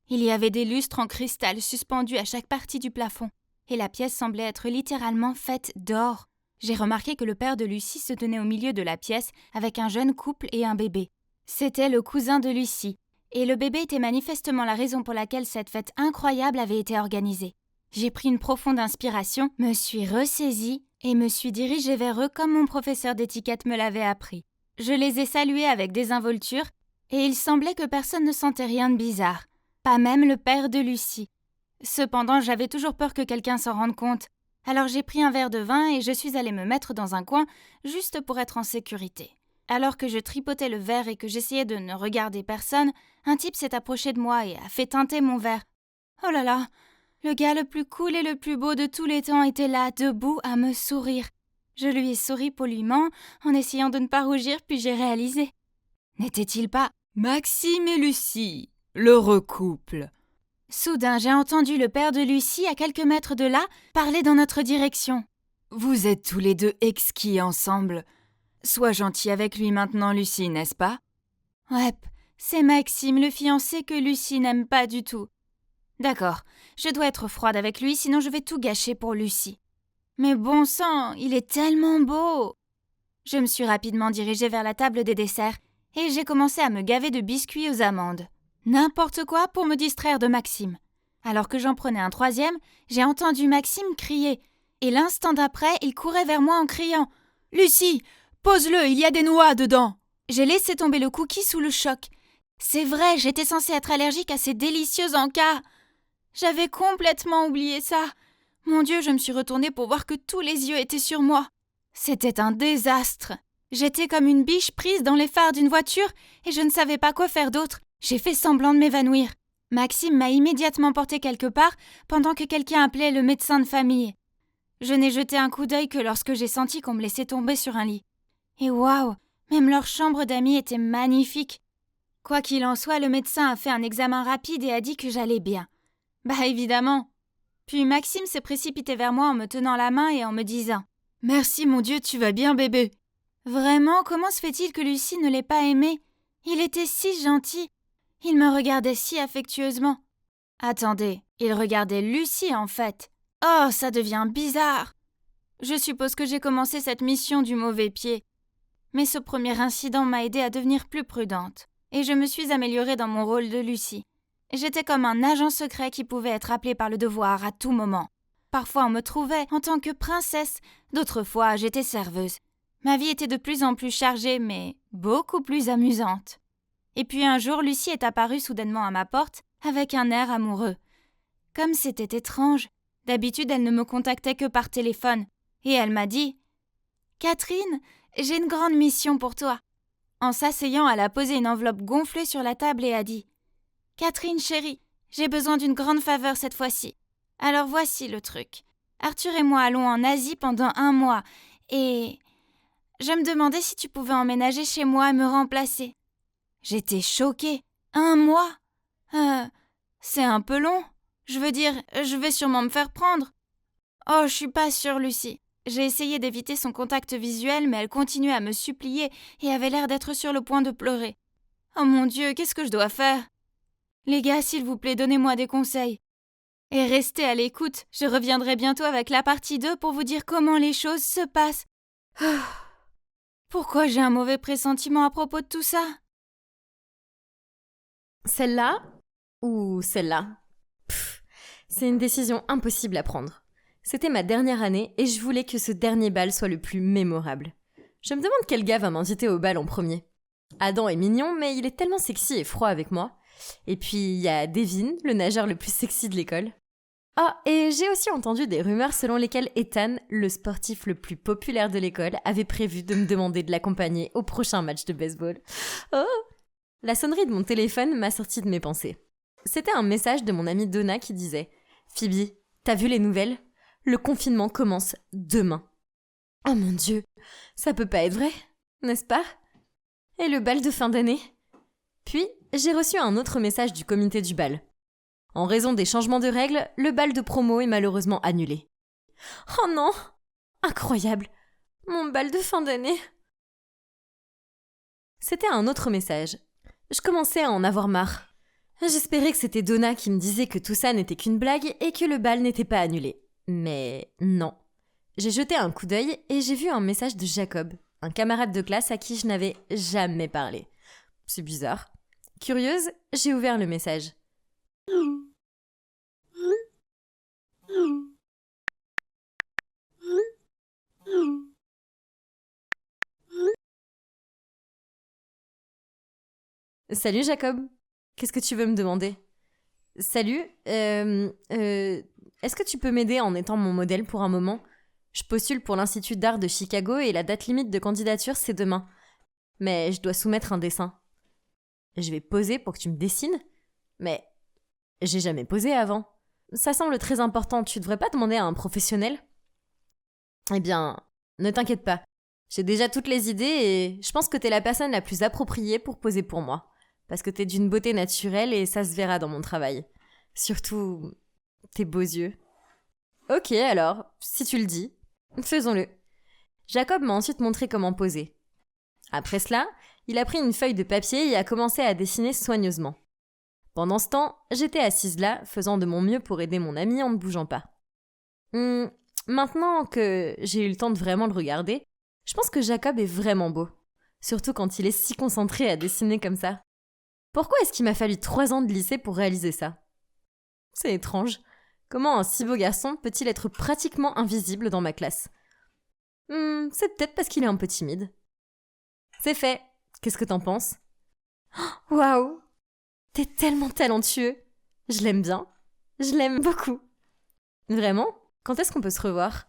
Il y avait des lustres en cristal suspendus à chaque partie du plafond, et la pièce semblait être littéralement faite d'or. J'ai remarqué que le père de Lucie se tenait au milieu de la pièce avec un jeune couple et un bébé. C'était le cousin de Lucie, et le bébé était manifestement la raison pour laquelle cette fête incroyable avait été organisée. J'ai pris une profonde inspiration, me suis ressaisie et me suis dirigée vers eux comme mon professeur d'étiquette me l'avait appris. Je les ai salués avec désinvolture, et il semblait que personne ne sentait rien de bizarre, pas même le père de Lucie. Cependant, j'avais toujours peur que quelqu'un s'en rende compte. Alors j'ai pris un verre de vin et je suis allée me mettre dans un coin, juste pour être en sécurité. Alors que je tripotais le verre et que j'essayais de ne regarder personne, un type s'est approché de moi et a fait teinter mon verre. Oh là là, le gars le plus cool et le plus beau de tous les temps était là, debout, à me sourire. Je lui ai souri poliment, en essayant de ne pas rougir, puis j'ai réalisé. N'était-il pas Maxime et Lucie, l'heureux couple? Soudain, j'ai entendu le père de Lucie, à quelques mètres de là, parler dans notre direction. Vous êtes tous les deux exquis ensemble. Sois gentil avec lui maintenant, Lucie, n'est-ce pas? Ouais, c'est Maxime, le fiancé que Lucie n'aime pas du tout. D'accord, je dois être froide avec lui, sinon je vais tout gâcher pour Lucie. Mais bon sang, il est tellement beau! Je me suis rapidement dirigée vers la table des desserts et j'ai commencé à me gaver de biscuits aux amandes. N'importe quoi pour me distraire de Maxime. Alors que j'en prenais un troisième, j'ai entendu Maxime crier. Et l'instant d'après, il courait vers moi en criant « Lucie, pose-le, il y a des noix dedans !» J'ai laissé tomber le cookie sous le choc. C'est vrai, j'étais censée être allergique à ces délicieux encas. J'avais complètement oublié ça. Mon Dieu, je me suis retournée pour voir que tous les yeux étaient sur moi. C'était un désastre. J'étais comme une biche prise dans les phares d'une voiture et je ne savais pas quoi faire d'autre. J'ai fait semblant de m'évanouir. Maxime m'a immédiatement porté quelque part pendant que quelqu'un appelait le médecin de famille. Je n'ai jeté un coup d'œil que lorsque j'ai senti qu'on me laissait tomber sur un lit. Et waouh, même leur chambre d'amis était magnifique. Quoi qu'il en soit, le médecin a fait un examen rapide et a dit que j'allais bien. Bah évidemment. Puis Maxime s'est précipité vers moi en me tenant la main et en me disant « Merci mon Dieu, tu vas bien bébé !» Vraiment, comment se fait-il que Lucie ne l'ait pas aimé? Il était si gentil. Il me regardait si affectueusement. Attendez, il regardait Lucie en fait. Oh, ça devient bizarre. Je suppose que j'ai commencé cette mission du mauvais pied. Mais ce premier incident m'a aidée à devenir plus prudente. Et je me suis améliorée dans mon rôle de Lucie. J'étais comme un agent secret qui pouvait être appelé par le devoir à tout moment. Parfois on me trouvait en tant que princesse, d'autres fois j'étais serveuse. Ma vie était de plus en plus chargée, mais beaucoup plus amusante. Et puis un jour, Lucie est apparue soudainement à ma porte, avec un air amoureux. Comme c'était étrange, d'habitude elle ne me contactait que par téléphone, et elle m'a dit « Catherine, j'ai une grande mission pour toi. » En s'asseyant, elle a posé une enveloppe gonflée sur la table et a dit « Catherine chérie, j'ai besoin d'une grande faveur cette fois-ci. Alors voici le truc. Arthur et moi allons en Asie pendant 1 mois, et je me demandais si tu pouvais emménager chez moi et me remplacer. » J'étais choquée. 1 mois? C'est un peu long. Je veux dire, je vais sûrement me faire prendre. Oh, je suis pas sûre, Lucie. J'ai essayé d'éviter son contact visuel, mais elle continuait à me supplier et avait l'air d'être sur le point de pleurer. Oh mon Dieu, qu'est-ce que je dois faire? Les gars, s'il vous plaît, donnez-moi des conseils. Et restez à l'écoute, je reviendrai bientôt avec la partie 2 pour vous dire comment les choses se passent. Pourquoi j'ai un mauvais pressentiment à propos de tout ça? Celle-là ou celle-là? C'est une décision impossible à prendre. C'était ma dernière année et je voulais que ce dernier bal soit le plus mémorable. Je me demande quel gars va m'inviter au bal en premier. Adam est mignon, mais il est tellement sexy et froid avec moi. Et puis il y a Devin, le nageur le plus sexy de l'école. Ah, et j'ai aussi entendu des rumeurs selon lesquelles Ethan, le sportif le plus populaire de l'école, avait prévu de me demander de l'accompagner au prochain match de baseball. Oh! La sonnerie de mon téléphone m'a sorti de mes pensées. C'était un message de mon amie Donna qui disait « Phoebe, t'as vu les nouvelles ? Le confinement commence demain. » Oh mon Dieu, ça peut pas être vrai, n'est-ce pas ? Et le bal de fin d'année ? Puis, j'ai reçu un autre message du comité du bal. En raison des changements de règles, le bal de promo est malheureusement annulé. Oh non ! Incroyable ! Mon bal de fin d'année ! C'était un autre message. Je commençais à en avoir marre. J'espérais que c'était Donna qui me disait que tout ça n'était qu'une blague et que le bal n'était pas annulé. Mais non. J'ai jeté un coup d'œil et j'ai vu un message de Jacob, un camarade de classe à qui je n'avais jamais parlé. C'est bizarre. Curieuse, j'ai ouvert le message. Salut Jacob, qu'est-ce que tu veux me demander? Salut, est-ce que tu peux m'aider en étant mon modèle pour un moment? Je postule pour l'Institut d'art de Chicago et la date limite de candidature c'est demain. Mais je dois soumettre un dessin. Je vais poser pour que tu me dessines? Mais j'ai jamais posé avant. Ça semble très important, tu devrais pas demander à un professionnel? Eh bien, ne t'inquiète pas. J'ai déjà toutes les idées et je pense que t'es la personne la plus appropriée pour poser pour moi. Parce que t'es d'une beauté naturelle et ça se verra dans mon travail. Surtout, tes beaux yeux. Ok alors, si tu le dis, faisons-le. Jacob m'a ensuite montré comment poser. Après cela, il a pris une feuille de papier et a commencé à dessiner soigneusement. Pendant ce temps, j'étais assise là, faisant de mon mieux pour aider mon ami en ne bougeant pas. Maintenant que j'ai eu le temps de vraiment le regarder, je pense que Jacob est vraiment beau. Surtout quand il est si concentré à dessiner comme ça. Pourquoi est-ce qu'il m'a fallu 3 ans de lycée pour réaliser ça? C'est étrange. Comment un si beau garçon peut-il être pratiquement invisible dans ma classe? C'est peut-être parce qu'il est un peu timide. C'est fait. Qu'est-ce que t'en penses? Waouh! T'es tellement talentueux. Je l'aime bien. Je l'aime beaucoup. Vraiment? Quand est-ce qu'on peut se revoir?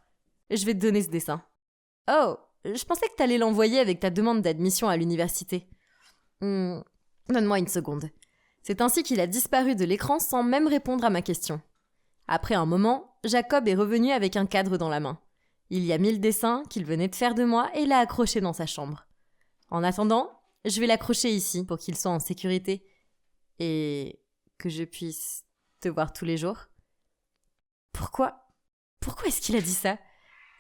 Je vais te donner ce dessin. Oh, je pensais que t'allais l'envoyer avec ta demande d'admission à l'université. Donne-moi une seconde. C'est ainsi qu'il a disparu de l'écran sans même répondre à ma question. Après un moment, Jacob est revenu avec un cadre dans la main. Il y a mis le dessin qu'il venait de faire de moi et l'a accroché dans sa chambre. En attendant, je vais l'accrocher ici pour qu'il soit en sécurité et que je puisse te voir tous les jours. Pourquoi est-ce qu'il a dit ça?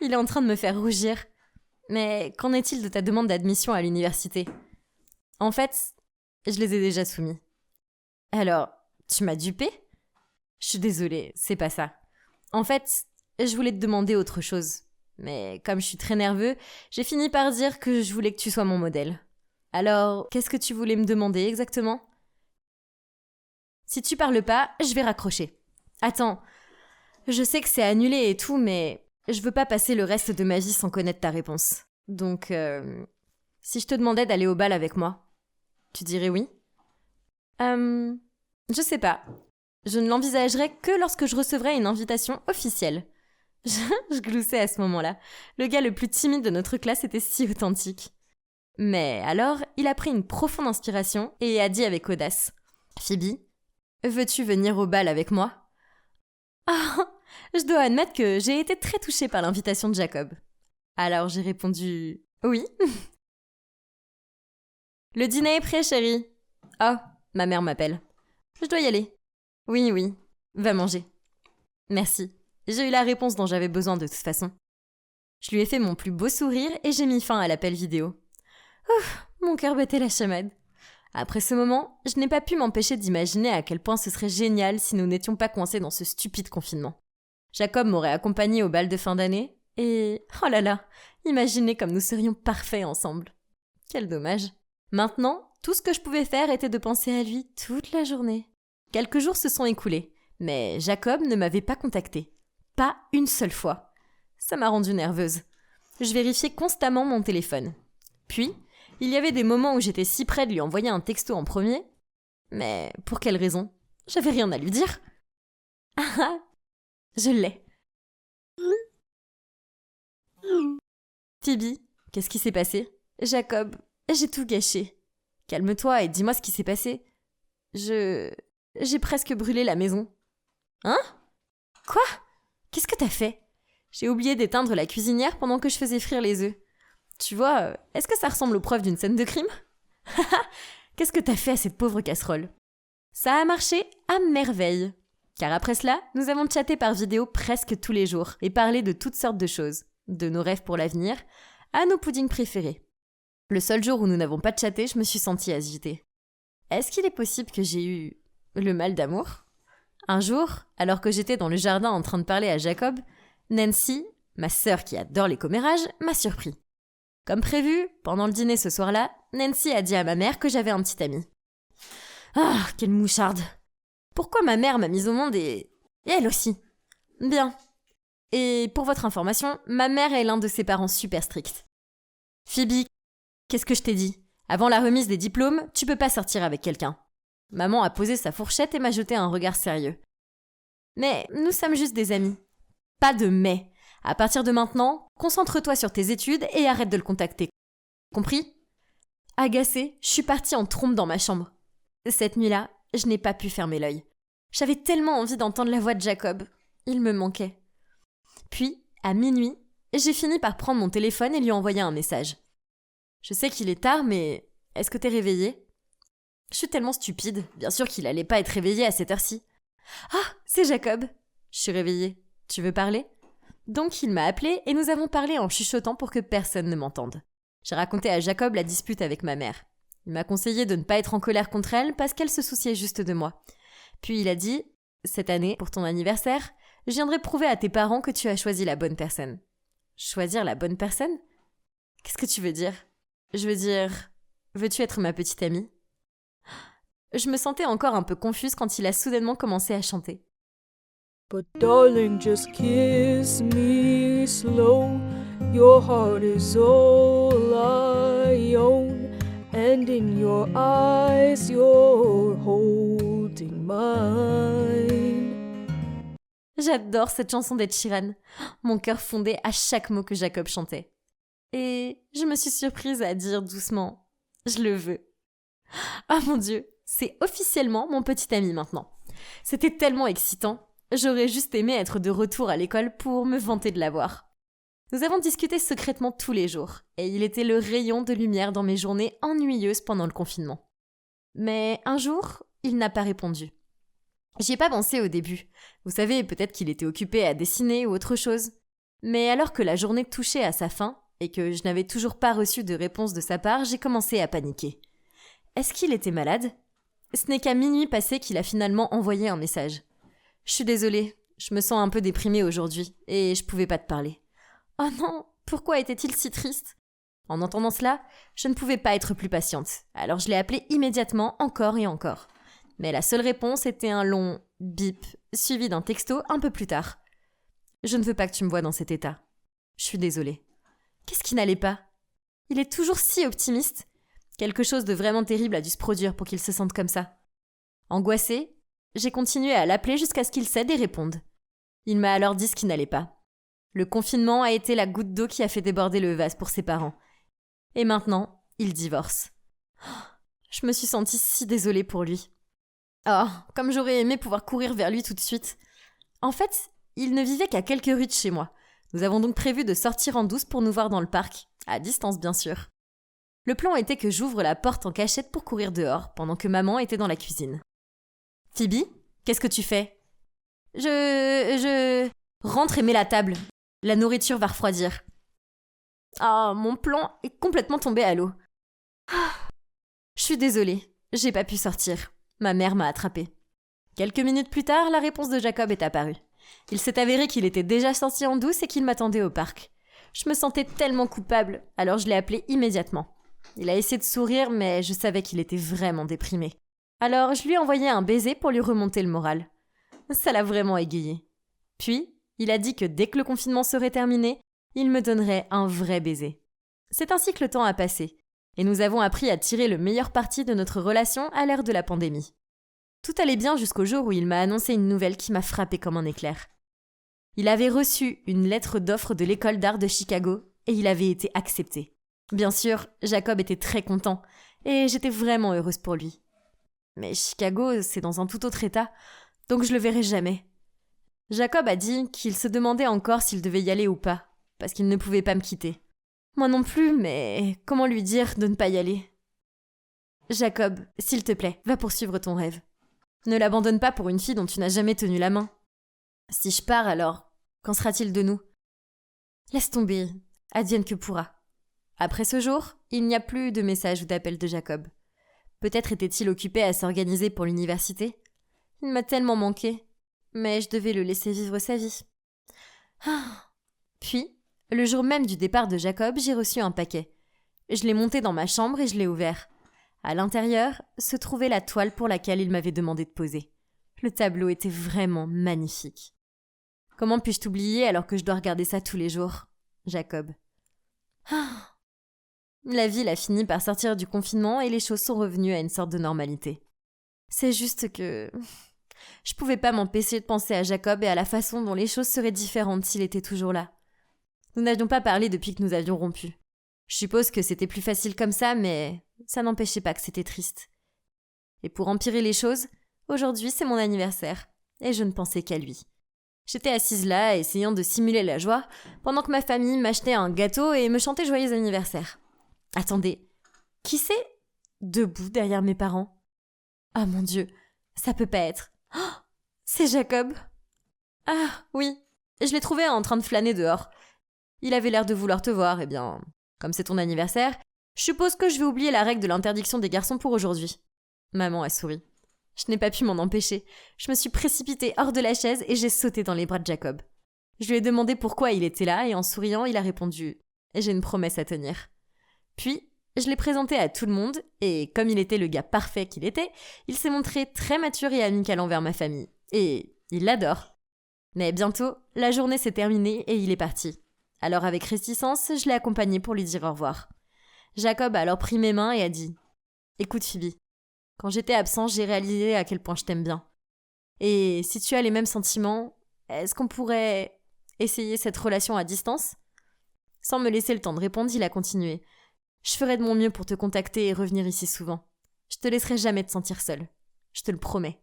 Il est en train de me faire rougir. Mais qu'en est-il de ta demande d'admission à l'université? En fait, je les ai déjà soumis. Alors, tu m'as dupé? Je suis désolée, c'est pas ça. En fait, je voulais te demander autre chose. Mais comme je suis très nerveux, j'ai fini par dire que je voulais que tu sois mon modèle. Alors, qu'est-ce que tu voulais me demander exactement? Si tu parles pas, je vais raccrocher. Attends, je sais que c'est annulé et tout, mais je veux pas passer le reste de ma vie sans connaître ta réponse. Donc, si je te demandais d'aller au bal avec moi, tu dirais oui? Je sais pas. Je ne l'envisagerais que lorsque je recevrais une invitation officielle. Je gloussais à ce moment-là. Le gars le plus timide de notre classe était si authentique. Mais alors, il a pris une profonde inspiration et a dit avec audace: Phoebe, veux-tu venir au bal avec moi? Ah, je dois admettre que j'ai été très touchée par l'invitation de Jacob. Alors j'ai répondu oui. Le dîner est prêt, chérie. Oh, ma mère m'appelle. Je dois y aller. Oui, va manger. Merci. J'ai eu la réponse dont j'avais besoin de toute façon. Je lui ai fait mon plus beau sourire et j'ai mis fin à l'appel vidéo. Ouf, mon cœur battait la chamade. Après ce moment, je n'ai pas pu m'empêcher d'imaginer à quel point ce serait génial si nous n'étions pas coincés dans ce stupide confinement. Jacob m'aurait accompagné au bal de fin d'année et... oh là là, imaginez comme nous serions parfaits ensemble. Quel dommage. Maintenant, tout ce que je pouvais faire était de penser à lui toute la journée. Quelques jours se sont écoulés, mais Jacob ne m'avait pas contacté. Pas une seule fois. Ça m'a rendue nerveuse. Je vérifiais constamment mon téléphone. Puis, il y avait des moments où j'étais si près de lui envoyer un texto en premier. Mais pour quelle raison? J'avais rien à lui dire. Ah, je l'ai. Phoebe, qu'est-ce qui s'est passé? Jacob, j'ai tout gâché. Calme-toi et dis-moi ce qui s'est passé. J'ai presque brûlé la maison. Hein? Quoi? Qu'est-ce que t'as fait? J'ai oublié d'éteindre la cuisinière pendant que je faisais frire les œufs. Tu vois, est-ce que ça ressemble aux preuves d'une scène de crime? Qu'est-ce que t'as fait à cette pauvre casserole? Ça a marché à merveille. Car après cela, nous avons chatté par vidéo presque tous les jours et parlé de toutes sortes de choses, de nos rêves pour l'avenir à nos puddings préférés. Le seul jour où nous n'avons pas chatté, je me suis sentie agitée. Est-ce qu'il est possible que j'ai eu le mal d'amour? Un jour, alors que j'étais dans le jardin en train de parler à Jacob, Nancy, Ma sœur, qui adore les commérages, m'a surpris. Comme prévu, pendant le dîner ce soir-là, Nancy a dit à ma mère que j'avais un petit ami. Ah, quelle moucharde! Pourquoi ma mère m'a mise au monde et elle aussi? Bien. Et pour votre information, ma mère est l'un de ses parents super stricts. Phoebe, qu'est-ce que je t'ai dit? Avant la remise des diplômes, tu peux pas sortir avec quelqu'un. Maman a posé sa fourchette et m'a jeté un regard sérieux. Mais nous sommes juste des amis. Pas de mais. À partir de maintenant, concentre-toi sur tes études et arrête de le contacter. Compris? Agacée, je suis partie en trompe dans ma chambre. Cette nuit-là, je n'ai pas pu fermer l'œil. J'avais tellement envie d'entendre la voix de Jacob. Il me manquait. Puis, à minuit, j'ai fini par prendre mon téléphone et lui envoyer un message. Je sais qu'il est tard, mais est-ce que t'es réveillé? Je suis tellement stupide, bien sûr qu'il allait pas être réveillé à cette heure-ci. Ah, c'est Jacob. Je suis réveillée. Tu veux parler? Donc il m'a appelé et nous avons parlé en chuchotant pour que personne ne m'entende. J'ai raconté à Jacob la dispute avec ma mère. Il m'a conseillé de ne pas être en colère contre elle parce qu'elle se souciait juste de moi. Puis il a dit, cette année, pour ton anniversaire, je viendrai prouver à tes parents que tu as choisi la bonne personne. Choisir la bonne personne? Qu'est-ce que tu veux dire? Je veux dire, veux-tu être ma petite amie? Je me sentais encore un peu confuse quand il a soudainement commencé à chanter. But darling, just kiss me slow. Your heart is all I own. And in your eyes, you're holding mine. J'adore cette chanson d'Ed Sheeran. Mon cœur fondait à chaque mot que Jacob chantait. Et je me suis surprise à dire doucement « Je le veux ». Ah mon Dieu, c'est officiellement mon petit ami maintenant. C'était tellement excitant. J'aurais juste aimé être de retour à l'école pour me vanter de l'avoir. Nous avons discuté secrètement tous les jours, et il était le rayon de lumière dans mes journées ennuyeuses pendant le confinement. Mais un jour, il n'a pas répondu. J'y ai pas pensé au début. Vous savez, peut-être qu'il était occupé à dessiner ou autre chose. Mais alors que la journée touchait à sa fin, et que je n'avais toujours pas reçu de réponse de sa part, j'ai commencé à paniquer. Est-ce qu'il était malade? Ce n'est qu'à minuit passé qu'il a finalement envoyé un message. Je suis désolée, je me sens un peu déprimée aujourd'hui, et je pouvais pas te parler. Oh non, pourquoi était-il si triste? En entendant cela, je ne pouvais pas être plus patiente, alors je l'ai appelé immédiatement encore et encore. Mais la seule réponse était un long bip, suivi d'un texto un peu plus tard. Je ne veux pas que tu me vois dans cet état. Je suis désolée. Qu'est-ce qui n'allait pas? Il est toujours si optimiste. Quelque chose de vraiment terrible a dû se produire pour qu'il se sente comme ça. Angoissée, j'ai continué à l'appeler jusqu'à ce qu'il cède et réponde. Il m'a alors dit ce qui n'allait pas. Le confinement a été la goutte d'eau qui a fait déborder le vase pour ses parents. Et maintenant, il divorce. Je me suis sentie si désolée pour lui. Oh, comme j'aurais aimé pouvoir courir vers lui tout de suite. En fait, il ne vivait qu'à quelques rues de chez moi. Nous avons donc prévu de sortir en douce pour nous voir dans le parc, à distance bien sûr. Le plan était que j'ouvre la porte en cachette pour courir dehors, pendant que maman était dans la cuisine. « Phoebe, qu'est-ce que tu fais ?»« Je... Rentre et mets la table. La nourriture va refroidir. » Ah, mon plan est complètement tombé à l'eau. Je suis désolée, j'ai pas pu sortir. Ma mère m'a attrapée. Quelques minutes plus tard, la réponse de Jacob est apparue. Il s'est avéré qu'il était déjà sorti en douce et qu'il m'attendait au parc. Je me sentais tellement coupable, alors je l'ai appelé immédiatement. Il a essayé de sourire, mais je savais qu'il était vraiment déprimé. Alors je lui ai envoyé un baiser pour lui remonter le moral. Ça l'a vraiment égayé. Puis, il a dit que dès que le confinement serait terminé, il me donnerait un vrai baiser. C'est ainsi que le temps a passé, et nous avons appris à tirer le meilleur parti de notre relation à l'ère de la pandémie. Tout allait bien jusqu'au jour où il m'a annoncé une nouvelle qui m'a frappée comme un éclair. Il avait reçu une lettre d'offre de l'école d'art de Chicago et il avait été accepté. Bien sûr, Jacob était très content et j'étais vraiment heureuse pour lui. Mais Chicago, c'est dans un tout autre état, donc je le verrai jamais. Jacob a dit qu'il se demandait encore s'il devait y aller ou pas, parce qu'il ne pouvait pas me quitter. Moi non plus, mais comment lui dire de ne pas y aller? Jacob, s'il te plaît, va poursuivre ton rêve. Ne l'abandonne pas pour une fille dont tu n'as jamais tenu la main. Si je pars alors, qu'en sera-t-il de nous? Laisse tomber, advienne que pourra. Après ce jour, il n'y a plus de messages ou d'appels de Jacob. Peut-être était-il occupé à s'organiser pour l'université. Il m'a tellement manqué, mais je devais le laisser vivre sa vie. Ah, Puis, le jour même du départ de Jacob, j'ai reçu un paquet. Je l'ai monté dans ma chambre et je l'ai ouvert. À l'intérieur se trouvait la toile pour laquelle il m'avait demandé de poser. Le tableau était vraiment magnifique. Comment puis-je t'oublier alors que je dois regarder ça tous les jours, Jacob? La ville a fini par sortir du confinement et les choses sont revenues à une sorte de normalité. C'est juste que je pouvais pas m'empêcher de penser à Jacob et à la façon dont les choses seraient différentes s'il était toujours là. Nous n'avions pas parlé depuis que nous avions rompu. Je suppose que c'était plus facile comme ça, mais ça n'empêchait pas que c'était triste. Et pour empirer les choses, aujourd'hui c'est mon anniversaire, et je ne pensais qu'à lui. J'étais assise là, essayant de simuler la joie, pendant que ma famille m'achetait un gâteau et me chantait joyeux anniversaire. Attendez, qui c'est debout derrière mes parents? Ah mon Dieu, ça peut pas être. Oh, c'est Jacob. Ah oui, je l'ai trouvé en train de flâner dehors. Il avait l'air de vouloir te voir, eh bien, comme c'est ton anniversaire, je suppose que je vais oublier la règle de l'interdiction des garçons pour aujourd'hui. Maman a souri. Je n'ai pas pu m'en empêcher. Je me suis précipitée hors de la chaise et j'ai sauté dans les bras de Jacob. Je lui ai demandé pourquoi il était là et en souriant, il a répondu « J'ai une promesse à tenir ». Puis, je l'ai présenté à tout le monde et comme il était le gars parfait qu'il était, il s'est montré très mature et amical envers ma famille. Et il l'adore. Mais bientôt, la journée s'est terminée et il est parti. Alors avec réticence, je l'ai accompagné pour lui dire au revoir. Jacob a alors pris mes mains et a dit « Écoute Phoebe, quand j'étais absent, j'ai réalisé à quel point je t'aime bien. Et si tu as les mêmes sentiments, est-ce qu'on pourrait essayer cette relation à distance ?» Sans me laisser le temps de répondre, il a continué. « Je ferai de mon mieux pour te contacter et revenir ici souvent. Je te laisserai jamais te sentir seule. Je te le promets. »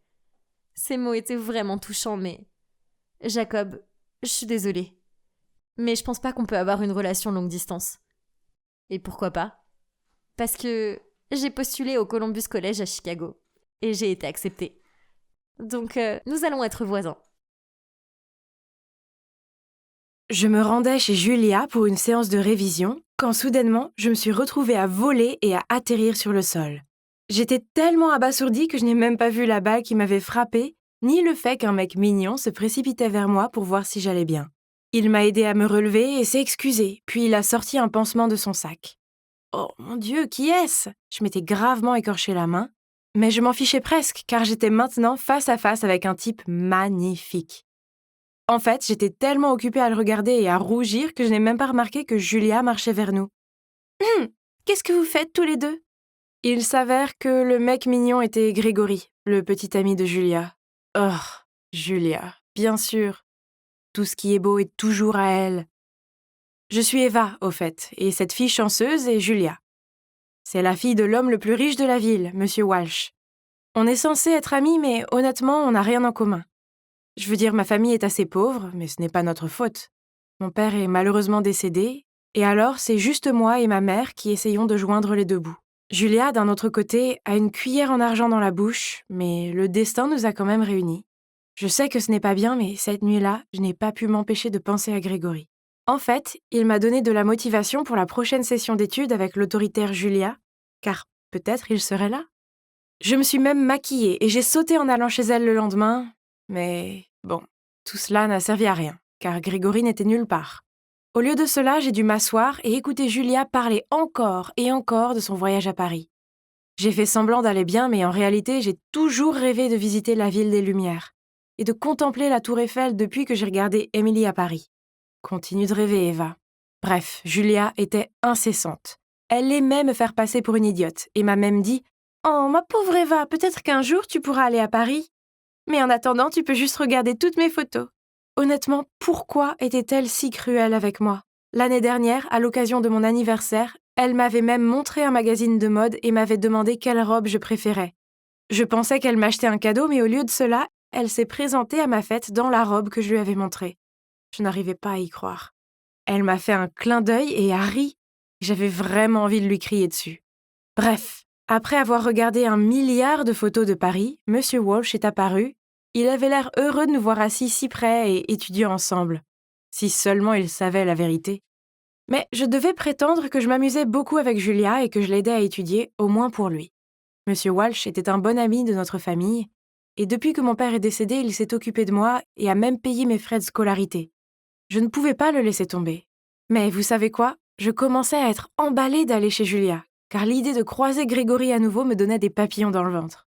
Ces mots étaient vraiment touchants, mais... Jacob, je suis désolée. Mais je pense pas qu'on peut avoir une relation longue distance. Et pourquoi pas? Parce que j'ai postulé au Columbus College à Chicago et j'ai été acceptée. Donc nous allons être voisins. Je me rendais chez Julia pour une séance de révision quand soudainement je me suis retrouvée à voler et à atterrir sur le sol. J'étais tellement abasourdie que je n'ai même pas vu la balle qui m'avait frappée, ni le fait qu'un mec mignon se précipitait vers moi pour voir si j'allais bien. Il m'a aidé à me relever et s'est excusé, puis il a sorti un pansement de son sac. Oh mon Dieu, qui est-ce? Je m'étais gravement écorché la main, mais je m'en fichais presque car j'étais maintenant face à face avec un type magnifique. En fait, j'étais tellement occupée à le regarder et à rougir que je n'ai même pas remarqué que Julia marchait vers nous. « Qu'est-ce que vous faites tous les deux ?» Il s'avère que le mec mignon était Grégory, le petit ami de Julia. Oh, Julia, bien sûr. Tout ce qui est beau est toujours à elle. Je suis Eva, au fait, et cette fille chanceuse est Julia. C'est la fille de l'homme le plus riche de la ville, Monsieur Walsh. On est censé être amis, mais honnêtement, on n'a rien en commun. Je veux dire, ma famille est assez pauvre, mais ce n'est pas notre faute. Mon père est malheureusement décédé, et alors c'est juste moi et ma mère qui essayons de joindre les deux bouts. Julia, d'un autre côté, a une cuillère en argent dans la bouche, mais le destin nous a quand même réunis. Je sais que ce n'est pas bien, mais cette nuit-là, je n'ai pas pu m'empêcher de penser à Grégory. En fait, il m'a donné de la motivation pour la prochaine session d'études avec l'autoritaire Julia, car peut-être il serait là. Je me suis même maquillée et j'ai sauté en allant chez elle le lendemain, mais bon, tout cela n'a servi à rien, car Grégory n'était nulle part. Au lieu de cela, j'ai dû m'asseoir et écouter Julia parler encore et encore de son voyage à Paris. J'ai fait semblant d'aller bien, mais en réalité, j'ai toujours rêvé de visiter la ville des Lumières et de contempler la Tour Eiffel depuis que j'ai regardé Émilie à Paris. Continue de rêver, Eva. Bref, Julia était incessante. Elle aimait me faire passer pour une idiote et m'a même dit « Oh, ma pauvre Eva, peut-être qu'un jour tu pourras aller à Paris. Mais en attendant, tu peux juste regarder toutes mes photos. » Honnêtement, pourquoi était-elle si cruelle avec moi? L'année dernière, à l'occasion de mon anniversaire, elle m'avait même montré un magazine de mode et m'avait demandé quelle robe je préférais. Je pensais qu'elle m'achetait un cadeau, mais au lieu de cela, elle s'est présentée à ma fête dans la robe que je lui avais montrée. Je n'arrivais pas à y croire. Elle m'a fait un clin d'œil et a ri. J'avais vraiment envie de lui crier dessus. Bref, après avoir regardé 1 milliard de photos de Paris, Monsieur Walsh est apparu. Il avait l'air heureux de nous voir assis si près et étudiant ensemble. Si seulement il savait la vérité. Mais je devais prétendre que je m'amusais beaucoup avec Julia et que je l'aidais à étudier, au moins pour lui. Monsieur Walsh était un bon ami de notre famille, et depuis que mon père est décédé, il s'est occupé de moi et a même payé mes frais de scolarité. Je ne pouvais pas le laisser tomber. Mais vous savez quoi? Je commençais à être emballée d'aller chez Julia, car l'idée de croiser Grégory à nouveau me donnait des papillons dans le ventre.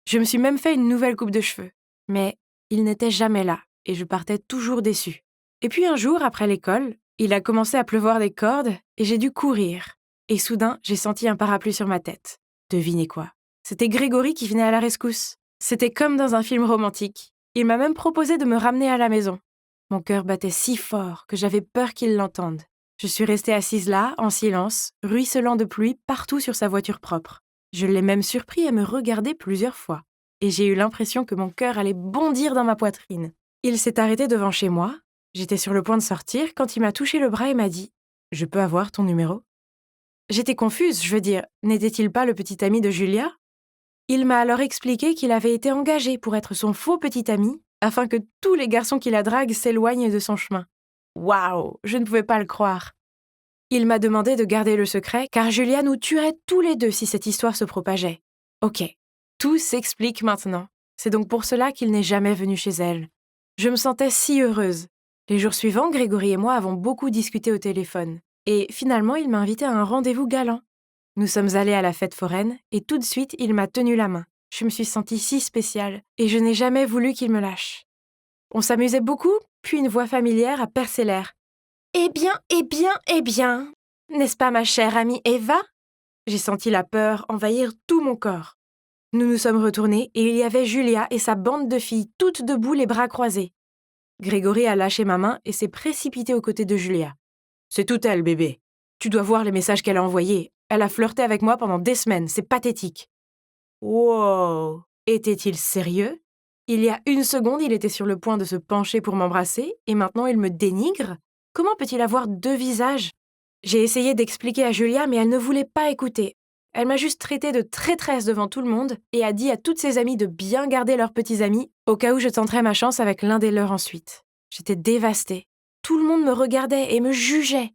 Je me suis même fait une nouvelle coupe de cheveux. Mais il n'était jamais là, et je partais toujours déçue. Et puis un jour, après l'école, il a commencé à pleuvoir des cordes, et j'ai dû courir. Et soudain, j'ai senti un parapluie sur ma tête. Devinez quoi? C'était Grégory qui venait à la rescousse. C'était comme dans un film romantique. Il m'a même proposé de me ramener à la maison. Mon cœur battait si fort que j'avais peur qu'il l'entende. Je suis restée assise là, en silence, ruisselant de pluie partout sur sa voiture propre. Je l'ai même surpris à me regarder plusieurs fois. Et j'ai eu l'impression que mon cœur allait bondir dans ma poitrine. Il s'est arrêté devant chez moi. J'étais sur le point de sortir quand il m'a touché le bras et m'a dit « Je peux avoir ton numéro ?» J'étais confuse, je veux dire, n'était-il pas le petit ami de Julia? Il m'a alors expliqué qu'il avait été engagé pour être son faux petit ami, afin que tous les garçons qui la draguent s'éloignent de son chemin. Waouh, je ne pouvais pas le croire. Il m'a demandé de garder le secret, car Julia nous tuerait tous les deux si cette histoire se propageait. Ok, tout s'explique maintenant. C'est donc pour cela qu'il n'est jamais venu chez elle. Je me sentais si heureuse. Les jours suivants, Grégory et moi avons beaucoup discuté au téléphone. Et finalement, il m'a invité à un rendez-vous galant. Nous sommes allés à la fête foraine, et tout de suite, il m'a tenu la main. Je me suis sentie si spéciale, et je n'ai jamais voulu qu'il me lâche. On s'amusait beaucoup, puis une voix familière a percé l'air. « Eh bien, n'est-ce pas ma chère amie Eva ?» J'ai senti la peur envahir tout mon corps. Nous nous sommes retournés, et il y avait Julia et sa bande de filles, toutes debout, les bras croisés. Grégory a lâché ma main et s'est précipité aux côtés de Julia. « C'est tout elle, bébé. Tu dois voir les messages qu'elle a envoyés. Elle a flirté avec moi pendant des semaines, c'est pathétique. » Wow! Était-il sérieux? Il y a une seconde, il était sur le point de se pencher pour m'embrasser, et maintenant il me dénigre? Comment peut-il avoir deux visages? J'ai essayé d'expliquer à Julia, mais elle ne voulait pas écouter. Elle m'a juste traitée de traîtresse devant tout le monde et a dit à toutes ses amies de bien garder leurs petits amis au cas où je tenterais ma chance avec l'un des leurs ensuite. J'étais dévastée. Tout le monde me regardait et me jugeait.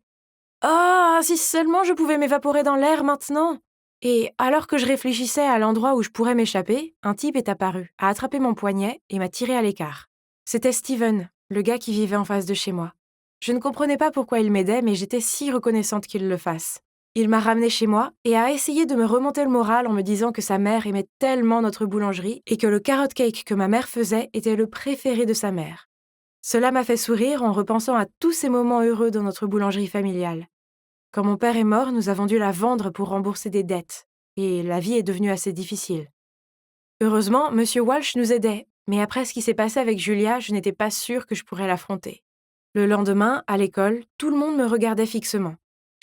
Ah, si seulement je pouvais m'évaporer dans l'air maintenant! Et alors que je réfléchissais à l'endroit où je pourrais m'échapper, un type est apparu, a attrapé mon poignet et m'a tiré à l'écart. C'était Steven, le gars qui vivait en face de chez moi. Je ne comprenais pas pourquoi il m'aidait, mais j'étais si reconnaissante qu'il le fasse. Il m'a ramenée chez moi et a essayé de me remonter le moral en me disant que sa mère aimait tellement notre boulangerie et que le carrot cake que ma mère faisait était le préféré de sa mère. Cela m'a fait sourire en repensant à tous ces moments heureux dans notre boulangerie familiale. Quand mon père est mort, nous avons dû la vendre pour rembourser des dettes, et la vie est devenue assez difficile. Heureusement, M. Walsh nous aidait, mais après ce qui s'est passé avec Julia, je n'étais pas sûre que je pourrais l'affronter. Le lendemain, à l'école, tout le monde me regardait fixement.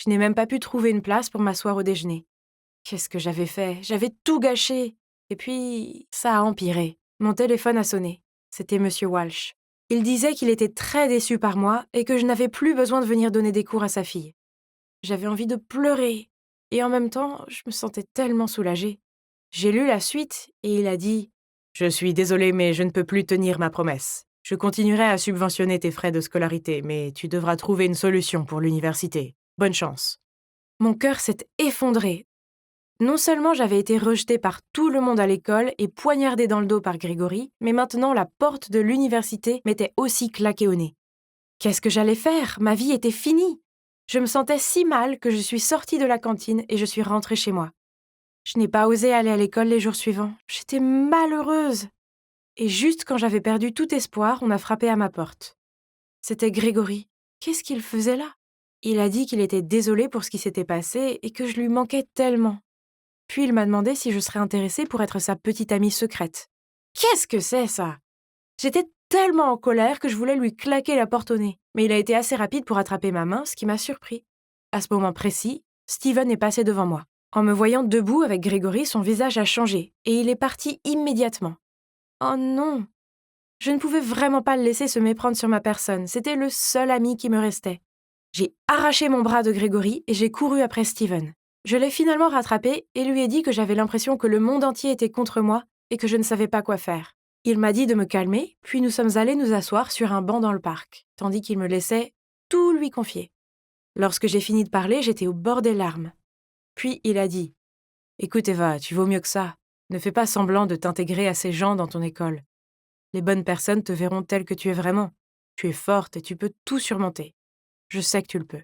Je n'ai même pas pu trouver une place pour m'asseoir au déjeuner. Qu'est-ce que j'avais fait? J'avais tout gâché. Et puis, ça a empiré. Mon téléphone a sonné. C'était M. Walsh. Il disait qu'il était très déçu par moi et que je n'avais plus besoin de venir donner des cours à sa fille. J'avais envie de pleurer, et en même temps, je me sentais tellement soulagée. J'ai lu la suite, et il a dit « Je suis désolé, mais je ne peux plus tenir ma promesse. Je continuerai à subventionner tes frais de scolarité, mais tu devras trouver une solution pour l'université. Bonne chance. » Mon cœur s'est effondré. Non seulement j'avais été rejetée par tout le monde à l'école et poignardée dans le dos par Grégory, mais maintenant la porte de l'université m'était aussi claquée au nez. Qu'est-ce que j'allais faire? Ma vie était finie. Je me sentais si mal que je suis sortie de la cantine et je suis rentrée chez moi. Je n'ai pas osé aller à l'école les jours suivants. J'étais malheureuse. Et juste quand j'avais perdu tout espoir, on a frappé à ma porte. C'était Grégory. Qu'est-ce qu'il faisait là? Il a dit qu'il était désolé pour ce qui s'était passé et que je lui manquais tellement. Puis il m'a demandé si je serais intéressée pour être sa petite amie secrète. Qu'est-ce que c'est ça? J'étais tellement en colère que je voulais lui claquer la porte au nez, mais il a été assez rapide pour attraper ma main, ce qui m'a surpris. À ce moment précis, Steven est passé devant moi. En me voyant debout avec Grégory, son visage a changé, et il est parti immédiatement. Oh non! Je ne pouvais vraiment pas le laisser se méprendre sur ma personne, c'était le seul ami qui me restait. J'ai arraché mon bras de Grégory et j'ai couru après Steven. Je l'ai finalement rattrapé et lui ai dit que j'avais l'impression que le monde entier était contre moi et que je ne savais pas quoi faire. Il m'a dit de me calmer, puis nous sommes allés nous asseoir sur un banc dans le parc, tandis qu'il me laissait tout lui confier. Lorsque j'ai fini de parler, j'étais au bord des larmes. Puis il a dit « Écoute Eva, tu vaux mieux que ça. Ne fais pas semblant de t'intégrer à ces gens dans ton école. Les bonnes personnes te verront telle que tu es vraiment. Tu es forte et tu peux tout surmonter. Je sais que tu le peux. »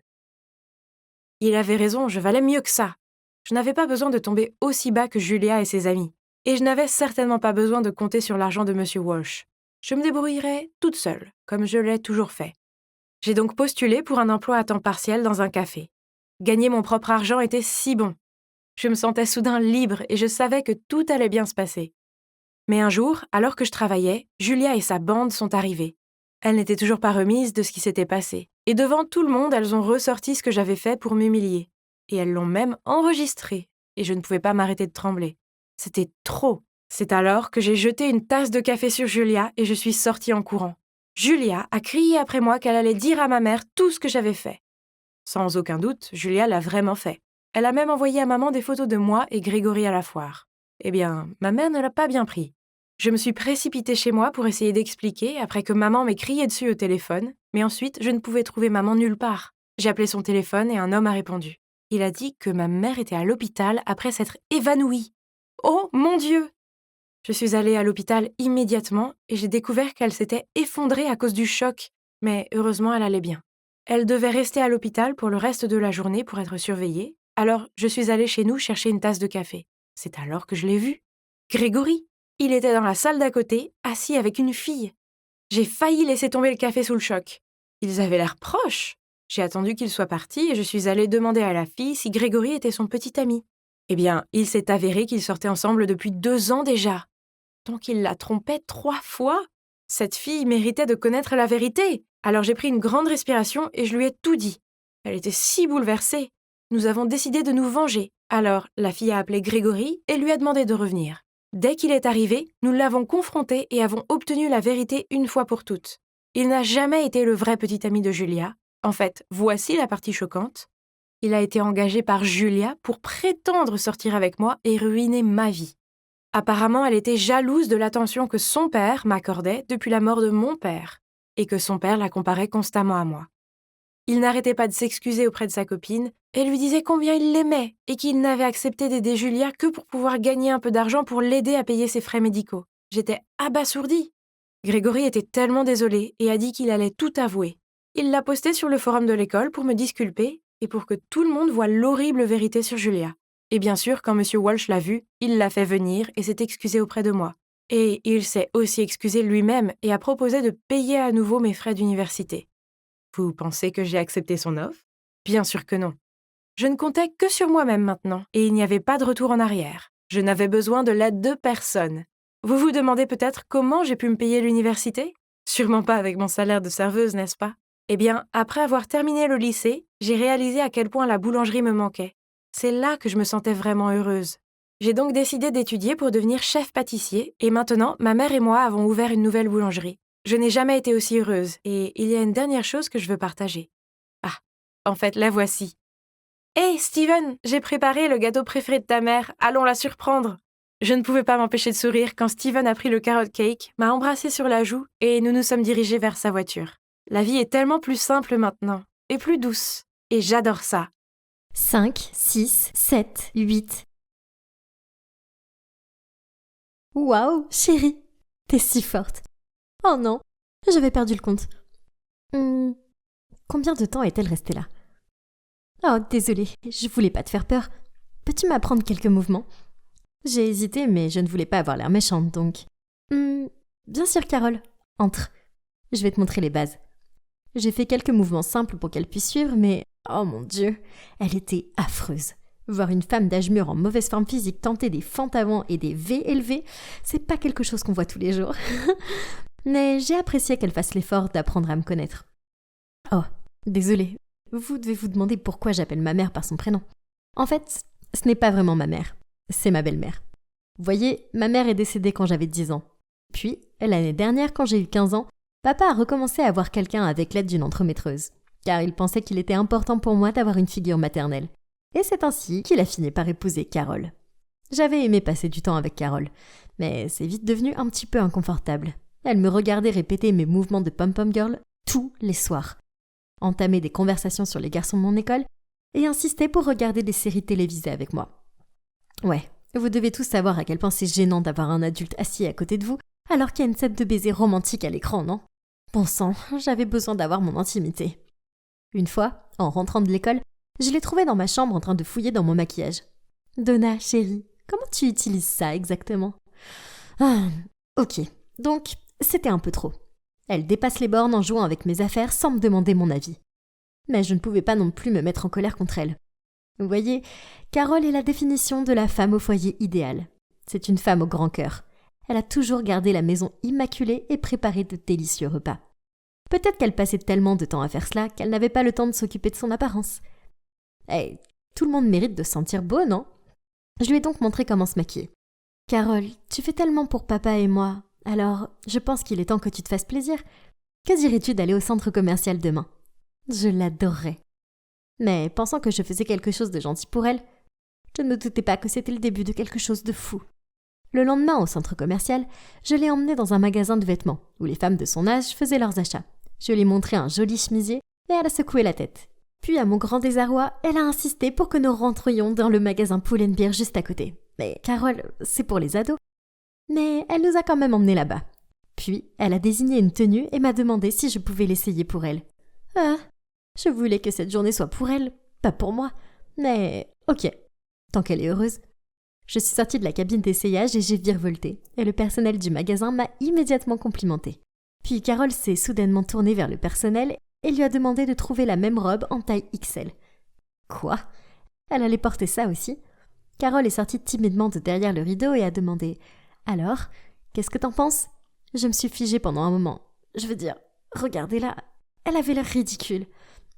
Il avait raison, je valais mieux que ça. Je n'avais pas besoin de tomber aussi bas que Julia et ses amis. Et je n'avais certainement pas besoin de compter sur l'argent de Monsieur Walsh. Je me débrouillerais toute seule, comme je l'ai toujours fait. J'ai donc postulé pour un emploi à temps partiel dans un café. Gagner mon propre argent était si bon. Je me sentais soudain libre et je savais que tout allait bien se passer. Mais un jour, alors que je travaillais, Julia et sa bande sont arrivées. Elles n'étaient toujours pas remises de ce qui s'était passé. Et devant tout le monde, elles ont ressorti ce que j'avais fait pour m'humilier. Et elles l'ont même enregistré. Et je ne pouvais pas m'arrêter de trembler. C'était trop. C'est alors que j'ai jeté une tasse de café sur Julia et je suis sortie en courant. Julia a crié après moi qu'elle allait dire à ma mère tout ce que j'avais fait. Sans aucun doute, Julia l'a vraiment fait. Elle a même envoyé à maman des photos de moi et Grégory à la foire. Eh bien, ma mère ne l'a pas bien pris. Je me suis précipitée chez moi pour essayer d'expliquer après que maman m'ait crié dessus au téléphone, mais ensuite je ne pouvais trouver maman nulle part. J'ai appelé son téléphone et un homme a répondu. Il a dit que ma mère était à l'hôpital après s'être évanouie. Oh mon Dieu! Je suis allée à l'hôpital immédiatement et j'ai découvert qu'elle s'était effondrée à cause du choc, mais heureusement elle allait bien. Elle devait rester à l'hôpital pour le reste de la journée pour être surveillée, alors je suis allée chez nous chercher une tasse de café. C'est alors que je l'ai vu. Grégory! Il était dans la salle d'à côté, assis avec une fille. J'ai failli laisser tomber le café sous le choc. Ils avaient l'air proches. J'ai attendu qu'il soit parti et je suis allée demander à la fille si Grégory était son petit ami. Eh bien, il s'est avéré qu'ils sortaient ensemble depuis 2 ans déjà. Donc il la trompait 3 fois. Cette fille méritait de connaître la vérité. Alors j'ai pris une grande respiration et je lui ai tout dit. Elle était si bouleversée. Nous avons décidé de nous venger. Alors la fille a appelé Grégory et lui a demandé de revenir. Dès qu'il est arrivé, nous l'avons confronté et avons obtenu la vérité une fois pour toutes. Il n'a jamais été le vrai petit ami de Julia. En fait, voici la partie choquante. Il a été engagé par Julia pour prétendre sortir avec moi et ruiner ma vie. Apparemment, elle était jalouse de l'attention que son père m'accordait depuis la mort de mon père, et que son père la comparait constamment à moi. Il n'arrêtait pas de s'excuser auprès de sa copine et lui disait combien il l'aimait et qu'il n'avait accepté d'aider Julia que pour pouvoir gagner un peu d'argent pour l'aider à payer ses frais médicaux. J'étais abasourdie. Grégory était tellement désolé et a dit qu'il allait tout avouer. Il l'a posté sur le forum de l'école pour me disculper et pour que tout le monde voie l'horrible vérité sur Julia. Et bien sûr, quand M. Walsh l'a vu, il l'a fait venir et s'est excusé auprès de moi. Et il s'est aussi excusé lui-même et a proposé de payer à nouveau mes frais d'université. Vous pensez que j'ai accepté son offre? Bien sûr que non. Je ne comptais que sur moi-même maintenant, et il n'y avait pas de retour en arrière. Je n'avais besoin de l'aide de personne. Vous vous demandez peut-être comment j'ai pu me payer l'université? Sûrement pas avec mon salaire de serveuse, n'est-ce pas? Eh bien, après avoir terminé le lycée, j'ai réalisé à quel point la boulangerie me manquait. C'est là que je me sentais vraiment heureuse. J'ai donc décidé d'étudier pour devenir chef pâtissier, et maintenant, ma mère et moi avons ouvert une nouvelle boulangerie. Je n'ai jamais été aussi heureuse, et il y a une dernière chose que je veux partager. Ah, en fait, la voici. Hey, Steven, j'ai préparé le gâteau préféré de ta mère, allons la surprendre. Je ne pouvais pas m'empêcher de sourire quand Steven a pris le carrot cake, m'a embrassé sur la joue, et nous nous sommes dirigés vers sa voiture. La vie est tellement plus simple maintenant, et plus douce, et j'adore ça. 5, 6, 7, 8. Waouh, chérie, t'es si forte. Oh non, j'avais perdu le compte. Combien de temps est-elle restée là? Oh, désolée, je voulais pas te faire peur. Peux-tu m'apprendre quelques mouvements? J'ai hésité, mais je ne voulais pas avoir l'air méchante, donc... Bien sûr, Carole, entre. Je vais te montrer les bases. J'ai fait quelques mouvements simples pour qu'elle puisse suivre, mais... Oh mon Dieu, elle était affreuse. Voir une femme d'âge mûr en mauvaise forme physique tenter des fentes avant et des V élevés, c'est pas quelque chose qu'on voit tous les jours. Mais j'ai apprécié qu'elle fasse l'effort d'apprendre à me connaître. Oh, désolée. Vous devez vous demander pourquoi j'appelle ma mère par son prénom. En fait, ce n'est pas vraiment ma mère, c'est ma belle-mère. Vous voyez, ma mère est décédée quand j'avais 10 ans. Puis, l'année dernière, quand j'ai eu 15 ans, papa a recommencé à voir quelqu'un avec l'aide d'une entremaîtreuse, car il pensait qu'il était important pour moi d'avoir une figure maternelle. Et c'est ainsi qu'il a fini par épouser Carole. J'avais aimé passer du temps avec Carole, mais c'est vite devenu un petit peu inconfortable. Elle me regardait répéter mes mouvements de pom-pom girl tous les soirs, entamer des conversations sur les garçons de mon école et insister pour regarder des séries télévisées avec moi. Ouais, vous devez tous savoir à quel point c'est gênant d'avoir un adulte assis à côté de vous alors qu'il y a une scène de baiser romantique à l'écran, non? Bon sang, j'avais besoin d'avoir mon intimité. Une fois, en rentrant de l'école, je l'ai trouvée dans ma chambre en train de fouiller dans mon maquillage. « Donna, chérie, comment tu utilises ça exactement ?» Ah, ok, donc c'était un peu trop. Elle dépasse les bornes en jouant avec mes affaires sans me demander mon avis. Mais je ne pouvais pas non plus me mettre en colère contre elle. Vous voyez, Carole est la définition de la femme au foyer idéale. C'est une femme au grand cœur. Elle a toujours gardé la maison immaculée et préparé de délicieux repas. Peut-être qu'elle passait tellement de temps à faire cela qu'elle n'avait pas le temps de s'occuper de son apparence. Eh, tout le monde mérite de se sentir beau, non ? Je lui ai donc montré comment se maquiller. « Carole, tu fais tellement pour papa et moi, alors je pense qu'il est temps que tu te fasses plaisir. Que dirais-tu d'aller au centre commercial demain ?» Je l'adorerais. Mais pensant que je faisais quelque chose de gentil pour elle, je ne me doutais pas que c'était le début de quelque chose de fou. Le lendemain, au centre commercial, je l'ai emmenée dans un magasin de vêtements, où les femmes de son âge faisaient leurs achats. Je lui ai montré un joli chemisier, et elle a secoué la tête. Puis, à mon grand désarroi, elle a insisté pour que nous rentrions dans le magasin Pull&Bear juste à côté. Mais Carole, c'est pour les ados. Mais elle nous a quand même emmenés là-bas. Puis, elle a désigné une tenue et m'a demandé si je pouvais l'essayer pour elle. Ah, je voulais que cette journée soit pour elle, pas pour moi. Mais ok, tant qu'elle est heureuse. Je suis sortie de la cabine d'essayage et j'ai virevolté, et le personnel du magasin m'a immédiatement complimenté. Puis Carole s'est soudainement tournée vers le personnel et lui a demandé de trouver la même robe en taille XL. Quoi ? Elle allait porter ça aussi ? Carole est sortie timidement de derrière le rideau et a demandé « Alors, qu'est-ce que t'en penses ?» Je me suis figée pendant un moment. Je veux dire, regardez-la, elle avait l'air ridicule.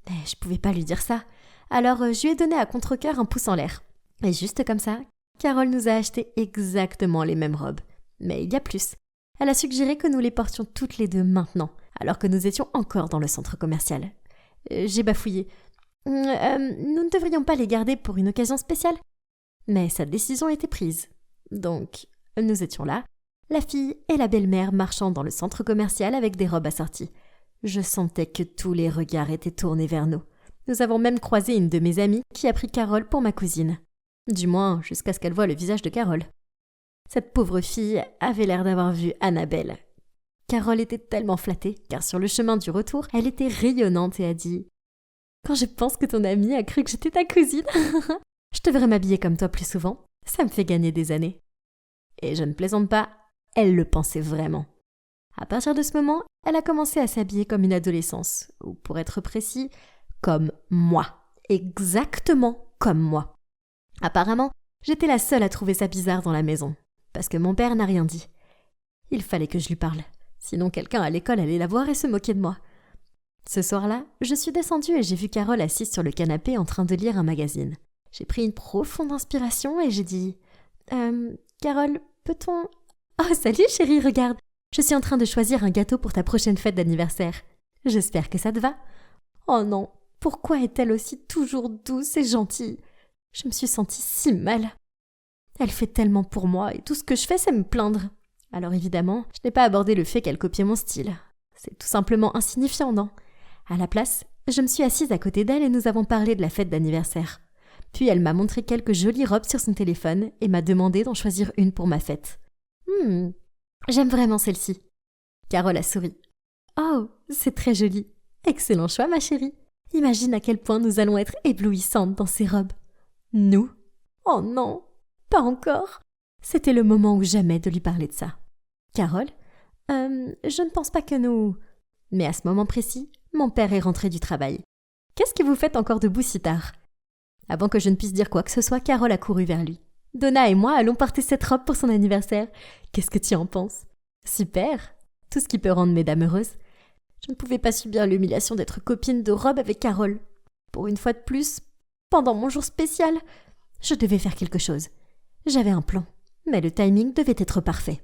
Mais je pouvais pas lui dire ça. Alors je lui ai donné à contre-cœur un pouce en l'air. Et juste comme ça, Carole nous a acheté exactement les mêmes robes. Mais il y a plus. Elle a suggéré que nous les portions toutes les deux maintenant, alors que nous étions encore dans le centre commercial. J'ai bafouillé. Nous ne devrions pas les garder pour une occasion spéciale. Mais sa décision était prise. Donc, nous étions là, la fille et la belle-mère marchant dans le centre commercial avec des robes assorties. Je sentais que tous les regards étaient tournés vers nous. Nous avons même croisé une de mes amies qui a pris Carole pour ma cousine. Du moins, jusqu'à ce qu'elle voie le visage de Carole. Cette pauvre fille avait l'air d'avoir vu Annabelle. Carole était tellement flattée, car sur le chemin du retour, elle était rayonnante et a dit « Quand je pense que ton amie a cru que j'étais ta cousine, je devrais m'habiller comme toi plus souvent. Ça me fait gagner des années. » Et je ne plaisante pas, elle le pensait vraiment. À partir de ce moment, elle a commencé à s'habiller comme une adolescence, ou pour être précis, comme moi. Exactement comme moi. Apparemment, j'étais la seule à trouver ça bizarre dans la maison, parce que mon père n'a rien dit. Il fallait que je lui parle, sinon quelqu'un à l'école allait la voir et se moquer de moi. Ce soir-là, je suis descendue et j'ai vu Carole assise sur le canapé en train de lire un magazine. J'ai pris une profonde inspiration et j'ai dit « Carole, peut-on… Oh, salut chérie, regarde, je suis en train de choisir un gâteau pour ta prochaine fête d'anniversaire. J'espère que ça te va. Oh non, pourquoi est-elle aussi toujours douce et gentille ? Je me suis sentie si mal. Elle fait tellement pour moi et tout ce que je fais, c'est me plaindre. Alors évidemment, je n'ai pas abordé le fait qu'elle copiait mon style. C'est tout simplement insignifiant, non ? À la place, je me suis assise à côté d'elle et nous avons parlé de la fête d'anniversaire. Puis elle m'a montré quelques jolies robes sur son téléphone et m'a demandé d'en choisir une pour ma fête. J'aime vraiment celle-ci. Carole a souri. Oh, c'est très joli. Excellent choix, ma chérie. Imagine à quel point nous allons être éblouissantes dans ces robes. Nous ? Oh non, pas encore. C'était le moment ou jamais de lui parler de ça. Carole, je ne pense pas que nous… Mais à ce moment précis, mon père est rentré du travail. Qu'est-ce que vous faites encore debout si tard ? Avant que je ne puisse dire quoi que ce soit, Carole a couru vers lui. Donna et moi allons porter cette robe pour son anniversaire. Qu'est-ce que tu en penses ? Super ! Tout ce qui peut rendre mesdames heureuses. Je ne pouvais pas subir l'humiliation d'être copine de robe avec Carole. Pour une fois de plus, pendant mon jour spécial, je devais faire quelque chose. J'avais un plan, mais le timing devait être parfait.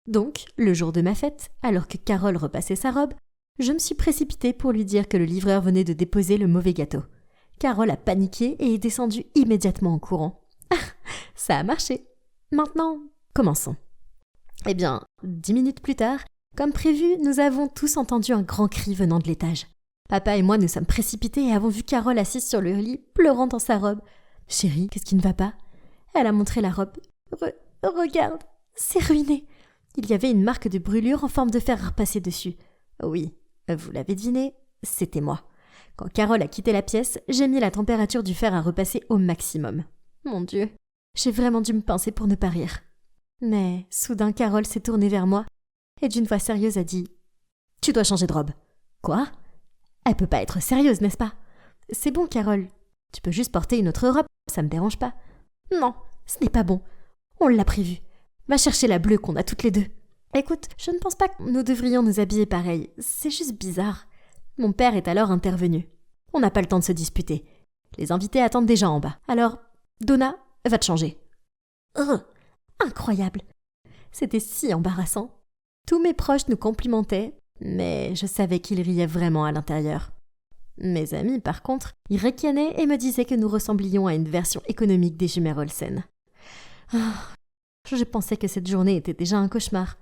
Donc, le jour de ma fête, alors que Carole repassait sa robe, je me suis précipitée pour lui dire que le livreur venait de déposer le mauvais gâteau. Carole a paniqué et est descendue immédiatement en courant. Ça a marché. Maintenant, commençons. Eh bien, 10 minutes plus tard, comme prévu, nous avons tous entendu un grand cri venant de l'étage. Papa et moi nous sommes précipités et avons vu Carole assise sur le lit, pleurant dans sa robe. « Chérie, qu'est-ce qui ne va pas ?» Elle a montré la robe. Regarde, c'est ruiné. Il y avait une marque de brûlure en forme de fer à repasser dessus. Oui, vous l'avez deviné, c'était moi. Quand Carole a quitté la pièce, j'ai mis la température du fer à repasser au maximum. Mon Dieu, j'ai vraiment dû me pincer pour ne pas rire. Mais soudain, Carole s'est tournée vers moi et d'une voix sérieuse a dit « Tu dois changer de robe. » Quoi ? Elle peut pas être sérieuse, n'est-ce pas ? C'est bon, Carole. Tu peux juste porter une autre robe, ça me dérange pas. Non, ce n'est pas bon. On l'a prévu. Va chercher la bleue qu'on a toutes les deux. Écoute, je ne pense pas que nous devrions nous habiller pareil. C'est juste bizarre. Mon père est alors intervenu. On n'a pas le temps de se disputer. Les invités attendent déjà en bas. Alors, Donna, va te changer. Incroyable. C'était si embarrassant. Tous mes proches nous complimentaient, mais je savais qu'ils riaient vraiment à l'intérieur. Mes amis, par contre, ils ricanaient et me disaient que nous ressemblions à une version économique des jumelles Olsen. Je pensais que cette journée était déjà un cauchemar,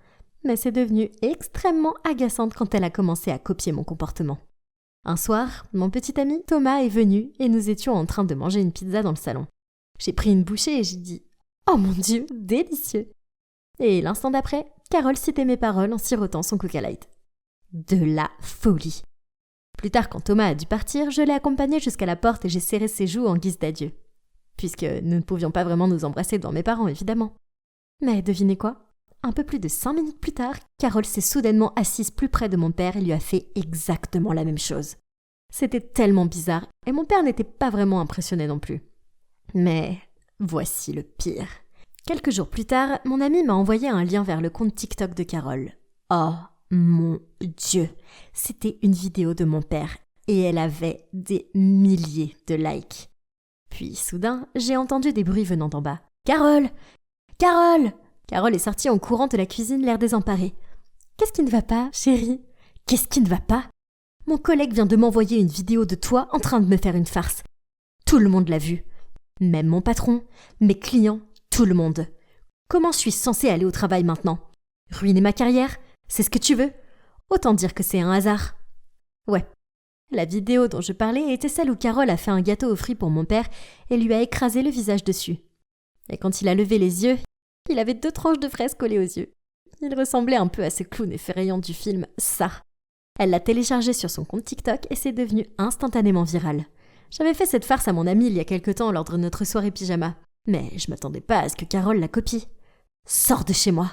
mais c'est devenu extrêmement agaçante quand elle a commencé à copier mon comportement. Un soir, mon petit ami Thomas est venu et nous étions en train de manger une pizza dans le salon. J'ai pris une bouchée et j'ai dit « Oh mon Dieu, délicieux !» Et l'instant d'après, Carole citait mes paroles en sirotant son Coca Light. De la folie. Plus tard, quand Thomas a dû partir, je l'ai accompagné jusqu'à la porte et j'ai serré ses joues en guise d'adieu. Puisque nous ne pouvions pas vraiment nous embrasser devant mes parents, évidemment. Mais devinez quoi ? Un peu plus de 5 minutes plus tard, Carole s'est soudainement assise plus près de mon père et lui a fait exactement la même chose. C'était tellement bizarre et mon père n'était pas vraiment impressionné non plus. Mais voici le pire. Quelques jours plus tard, mon ami m'a envoyé un lien vers le compte TikTok de Carole. Oh mon Dieu, c'était une vidéo de mon père et elle avait des milliers de likes. Puis soudain, j'ai entendu des bruits venant d'en bas. « Carole ! Carole !» Carole est sortie en courant de la cuisine, l'air désemparée. « Qu'est-ce qui ne va pas, chérie ? Qu'est-ce qui ne va pas ? Mon collègue vient de m'envoyer une vidéo de toi en train de me faire une farce. Tout le monde l'a vue. Même mon patron, mes clients, tout le monde. Comment suis-je censée aller au travail maintenant ? Ruiner ma carrière ? C'est ce que tu veux ? Autant dire que c'est un hasard. » Ouais. La vidéo dont je parlais était celle où Carole a fait un gâteau aux fruits pour mon père et lui a écrasé le visage dessus. Et quand il a levé les yeux, il avait 2 tranches de fraises collées aux yeux. Il ressemblait un peu à ce clown effrayant du film Ça. Elle l'a téléchargé sur son compte TikTok et c'est devenu instantanément viral. J'avais fait cette farce à mon ami il y a quelque temps lors de notre soirée pyjama. Mais je m'attendais pas à ce que Carole la copie. « Sors de chez moi !»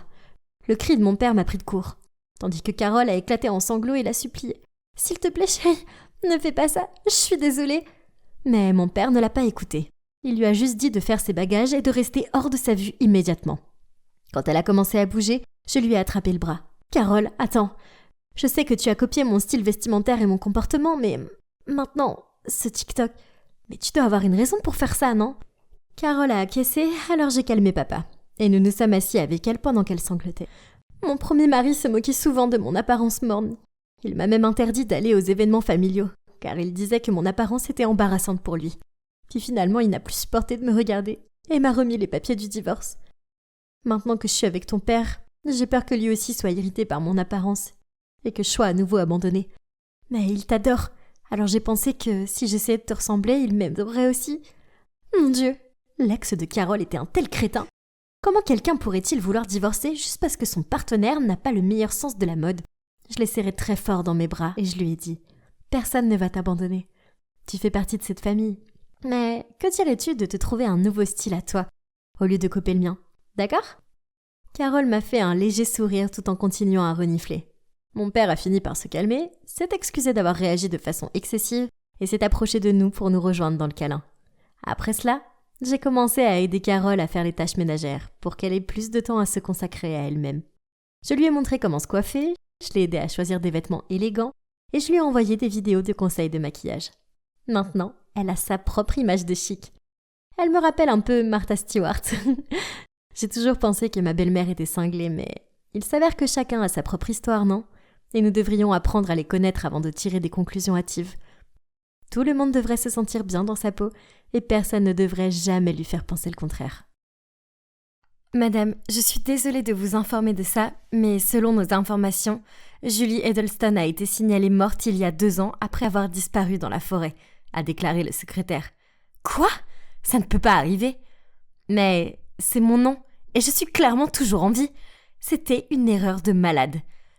Le cri de mon père m'a pris de court, tandis que Carole a éclaté en sanglots et l'a supplié. « S'il te plaît, chérie, ne fais pas ça, je suis désolée. » Mais mon père ne l'a pas écouté. Il lui a juste dit de faire ses bagages et de rester hors de sa vue immédiatement. Quand elle a commencé à bouger, je lui ai attrapé le bras. « Carole, attends. Je sais que tu as copié mon style vestimentaire et mon comportement, mais maintenant, ce TikTok... Mais tu dois avoir une raison pour faire ça, non ?» Carole a acquiescé, alors j'ai calmé papa. Et nous nous sommes assis avec elle pendant qu'elle sanglotait. Mon premier mari se moquait souvent de mon apparence morne. Il m'a même interdit d'aller aux événements familiaux, car il disait que mon apparence était embarrassante pour lui. Puis finalement, il n'a plus supporté de me regarder et m'a remis les papiers du divorce. Maintenant que je suis avec ton père, j'ai peur que lui aussi soit irrité par mon apparence et que je sois à nouveau abandonnée. Mais il t'adore, alors j'ai pensé que si j'essayais de te ressembler, il m'aimerait aussi. Mon Dieu, l'ex de Carole était un tel crétin. Comment quelqu'un pourrait-il vouloir divorcer juste parce que son partenaire n'a pas le meilleur sens de la mode ? Je l'ai serré très fort dans mes bras et je lui ai dit « Personne ne va t'abandonner. Tu fais partie de cette famille. Mais que dirais-tu de te trouver un nouveau style à toi, au lieu de copier le mien ? D'accord ?» Carole m'a fait un léger sourire tout en continuant à renifler. Mon père a fini par se calmer, s'est excusé d'avoir réagi de façon excessive et s'est approché de nous pour nous rejoindre dans le câlin. Après cela, j'ai commencé à aider Carole à faire les tâches ménagères pour qu'elle ait plus de temps à se consacrer à elle-même. Je lui ai montré comment se coiffer, je l'ai aidée à choisir des vêtements élégants et je lui ai envoyé des vidéos de conseils de maquillage. Maintenant, elle a sa propre image de chic. Elle me rappelle un peu Martha Stewart. J'ai toujours pensé que ma belle-mère était cinglée, mais il s'avère que chacun a sa propre histoire, non ? Et nous devrions apprendre à les connaître avant de tirer des conclusions hâtives. Tout le monde devrait se sentir bien dans sa peau et personne ne devrait jamais lui faire penser le contraire. Madame, je suis désolée de vous informer de ça, mais selon nos informations, Julie Edelstone a été signalée morte il y a 2 ans après avoir disparu dans la forêt, a déclaré le secrétaire. Quoi ? Ça ne peut pas arriver. Mais c'est mon nom et je suis clairement toujours en vie. C'était une erreur de malade.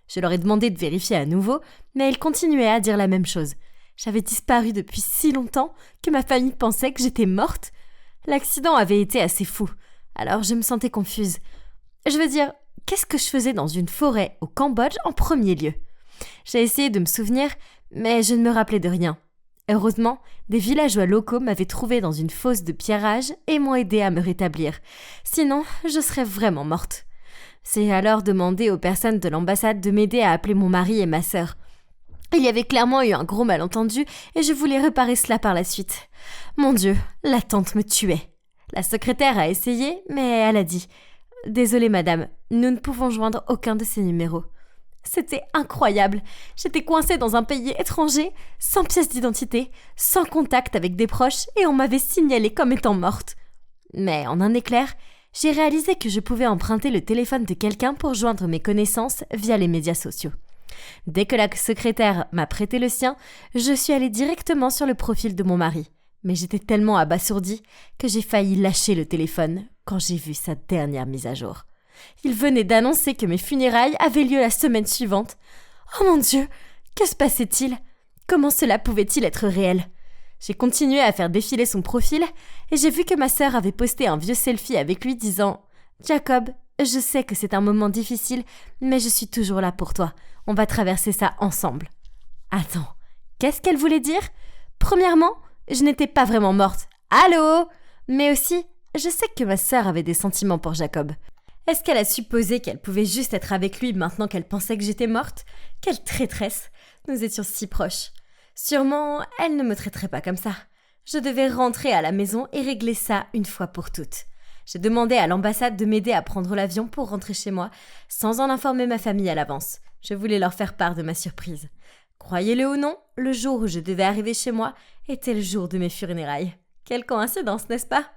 Je leur ai demandé de vérifier à nouveau, mais ils continuaient à dire la même chose. J'avais disparu depuis si longtemps que ma famille pensait que j'étais morte. L'accident avait été assez fou, alors je me sentais confuse. Je veux dire, qu'est-ce que je faisais dans une forêt au Cambodge en premier lieu? J'ai essayé de me souvenir, mais je ne me rappelais de rien. Heureusement, des villageois locaux m'avaient trouvé dans une fosse de pierrage et m'ont aidé à me rétablir. Sinon, je serais vraiment morte. J'ai alors demandé aux personnes de l'ambassade de m'aider à appeler mon mari et ma sœur. Il y avait clairement eu un gros malentendu et je voulais réparer cela par la suite. Mon Dieu, l'attente me tuait. La secrétaire a essayé, mais elle a dit « Désolée madame, nous ne pouvons joindre aucun de ces numéros. » C'était incroyable. J'étais coincée dans un pays étranger, sans pièce d'identité, sans contact avec des proches et on m'avait signalée comme étant morte. Mais en un éclair, j'ai réalisé que je pouvais emprunter le téléphone de quelqu'un pour joindre mes connaissances via les médias sociaux. Dès que la secrétaire m'a prêté le sien, je suis allée directement sur le profil de mon mari. Mais j'étais tellement abasourdie que j'ai failli lâcher le téléphone quand j'ai vu sa dernière mise à jour. Il venait d'annoncer que mes funérailles avaient lieu la semaine suivante. Oh mon Dieu, que se passait-il? Comment cela pouvait-il être réel? J'ai continué à faire défiler son profil et j'ai vu que ma sœur avait posté un vieux selfie avec lui disant « Jacob, je sais que c'est un moment difficile, mais je suis toujours là pour toi. On va traverser ça ensemble. » Attends, qu'est-ce qu'elle voulait dire? Premièrement, je n'étais pas vraiment morte. Allô? Mais aussi, je sais que ma sœur avait des sentiments pour Jacob. Est-ce qu'elle a supposé qu'elle pouvait juste être avec lui maintenant qu'elle pensait que j'étais morte? Quelle traîtresse! Nous étions si proches. Sûrement, elle ne me traiterait pas comme ça. Je devais rentrer à la maison et régler ça une fois pour toutes. J'ai demandé à l'ambassade de m'aider à prendre l'avion pour rentrer chez moi, sans en informer ma famille à l'avance. Je voulais leur faire part de ma surprise. Croyez-le ou non, le jour où je devais arriver chez moi était le jour de mes funérailles. Quelle coïncidence, n'est-ce pas?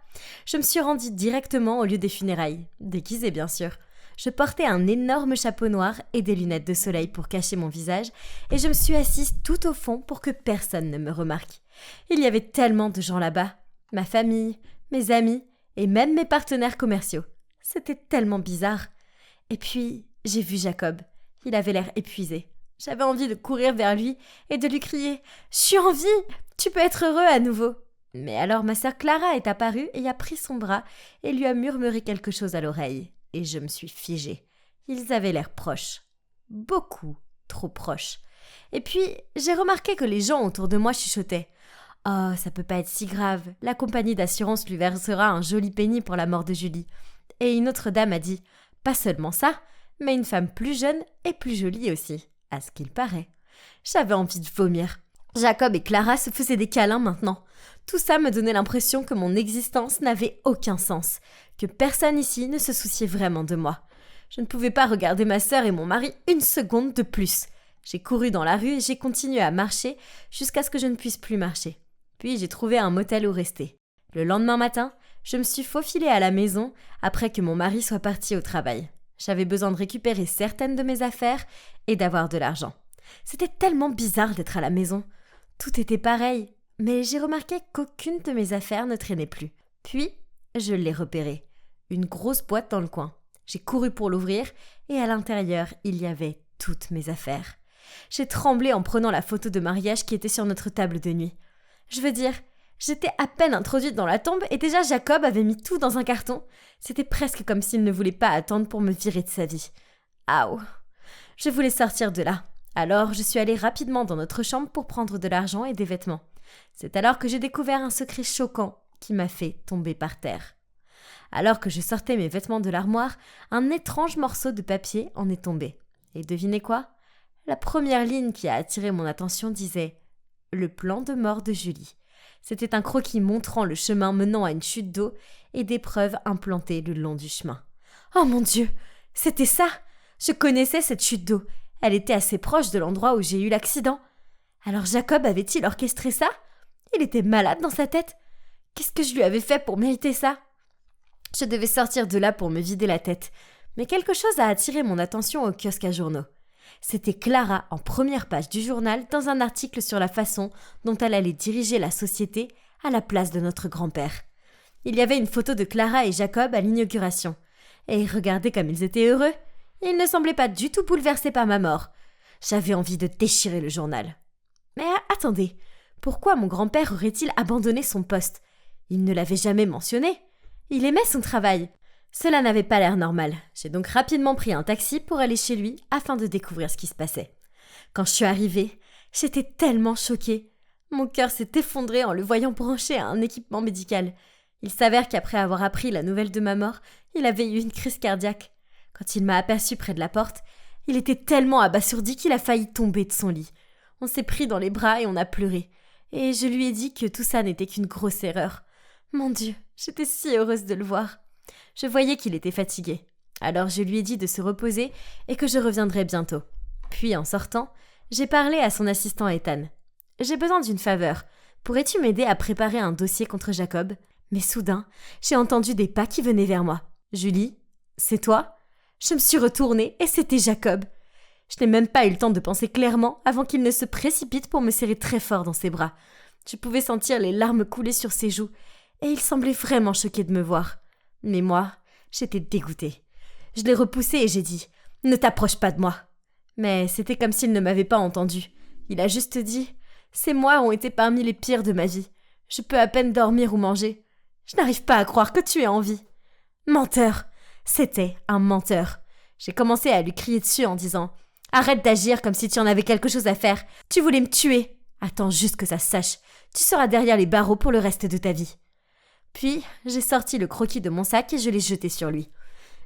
Je me suis rendue directement au lieu des funérailles, déguisée bien sûr. Je portais un énorme chapeau noir et des lunettes de soleil pour cacher mon visage et je me suis assise tout au fond pour que personne ne me remarque. Il y avait tellement de gens là-bas, ma famille, mes amis et même mes partenaires commerciaux. C'était tellement bizarre. Et puis, j'ai vu Jacob. Il avait l'air épuisé. J'avais envie de courir vers lui et de lui crier « Je suis en vie! Tu peux être heureux à nouveau !» Mais alors ma sœur Clara est apparue et a pris son bras et lui a murmuré quelque chose à l'oreille. Et je me suis figée. Ils avaient l'air proches. Beaucoup trop proches. Et puis, j'ai remarqué que les gens autour de moi chuchotaient. « Oh, ça peut pas être si grave. La compagnie d'assurance lui versera un joli penny pour la mort de Julie. » Et une autre dame a dit « Pas seulement ça, mais une femme plus jeune et plus jolie aussi, à ce qu'il paraît. » J'avais envie de vomir. Jacob et Clara se faisaient des câlins maintenant. Tout ça me donnait l'impression que mon existence n'avait aucun sens, que personne ici ne se souciait vraiment de moi. Je ne pouvais pas regarder ma sœur et mon mari une seconde de plus. J'ai couru dans la rue et j'ai continué à marcher jusqu'à ce que je ne puisse plus marcher. Puis j'ai trouvé un motel où rester. Le lendemain matin, je me suis faufilée à la maison après que mon mari soit parti au travail. J'avais besoin de récupérer certaines de mes affaires et d'avoir de l'argent. C'était tellement bizarre d'être à la maison. Tout était pareil, mais j'ai remarqué qu'aucune de mes affaires ne traînait plus. Puis, je l'ai repérée. Une grosse boîte dans le coin. J'ai couru pour l'ouvrir et à l'intérieur, il y avait toutes mes affaires. J'ai tremblé en prenant la photo de mariage qui était sur notre table de nuit. Je veux dire, j'étais à peine introduite dans la tombe et déjà Jacob avait mis tout dans un carton. C'était presque comme s'il ne voulait pas attendre pour me virer de sa vie. Aouh! Je voulais sortir de là. Alors, je suis allée rapidement dans notre chambre pour prendre de l'argent et des vêtements. C'est alors que j'ai découvert un secret choquant qui m'a fait tomber par terre. Alors que je sortais mes vêtements de l'armoire, un étrange morceau de papier en est tombé. Et devinez quoi? La première ligne qui a attiré mon attention disait « Le plan de mort de Julie ». C'était un croquis montrant le chemin menant à une chute d'eau et des preuves implantées le long du chemin. Oh mon Dieu! C'était ça! Je connaissais cette chute d'eau. Elle était assez proche de l'endroit où j'ai eu l'accident. Alors Jacob avait-il orchestré ça? Il était malade dans sa tête. Qu'est-ce que je lui avais fait pour mériter ça? Je devais sortir de là pour me vider la tête. Mais quelque chose a attiré mon attention au kiosque à journaux. C'était Clara en première page du journal dans un article sur la façon dont elle allait diriger la société à la place de notre grand-père. Il y avait une photo de Clara et Jacob à l'inauguration. Et regardez comme ils étaient heureux. Il ne semblait pas du tout bouleversé par ma mort. J'avais envie de déchirer le journal. Mais attendez, pourquoi mon grand-père aurait-il abandonné son poste? Il ne l'avait jamais mentionné. Il aimait son travail. Cela n'avait pas l'air normal. J'ai donc rapidement pris un taxi pour aller chez lui afin de découvrir ce qui se passait. Quand je suis arrivée, j'étais tellement choquée. Mon cœur s'est effondré en le voyant branché à un équipement médical. Il s'avère qu'après avoir appris la nouvelle de ma mort, il avait eu une crise cardiaque. Quand il m'a aperçu près de la porte, il était tellement abasourdi qu'il a failli tomber de son lit. On s'est pris dans les bras et on a pleuré. Et je lui ai dit que tout ça n'était qu'une grosse erreur. Mon Dieu, j'étais si heureuse de le voir. Je voyais qu'il était fatigué. Alors je lui ai dit de se reposer et que je reviendrais bientôt. Puis en sortant, j'ai parlé à son assistant Ethan. J'ai besoin d'une faveur. Pourrais-tu m'aider à préparer un dossier contre Jacob? Mais soudain, j'ai entendu des pas qui venaient vers moi. Julie, c'est toi? Je me suis retournée et c'était Jacob. Je n'ai même pas eu le temps de penser clairement avant qu'il ne se précipite pour me serrer très fort dans ses bras. Je pouvais sentir les larmes couler sur ses joues et il semblait vraiment choqué de me voir. Mais moi, j'étais dégoûtée. Je l'ai repoussé et j'ai dit « Ne t'approche pas de moi !» Mais c'était comme s'il ne m'avait pas entendu. Il a juste dit « Ces mois ont été parmi les pires de ma vie. Je peux à peine dormir ou manger. Je n'arrive pas à croire que tu es en vie. » Menteur! C'était un menteur. J'ai commencé à lui crier dessus en disant « Arrête d'agir comme si tu en avais quelque chose à faire. Tu voulais me tuer. Attends juste que ça se sache. Tu seras derrière les barreaux pour le reste de ta vie. » Puis, j'ai sorti le croquis de mon sac et je l'ai jeté sur lui.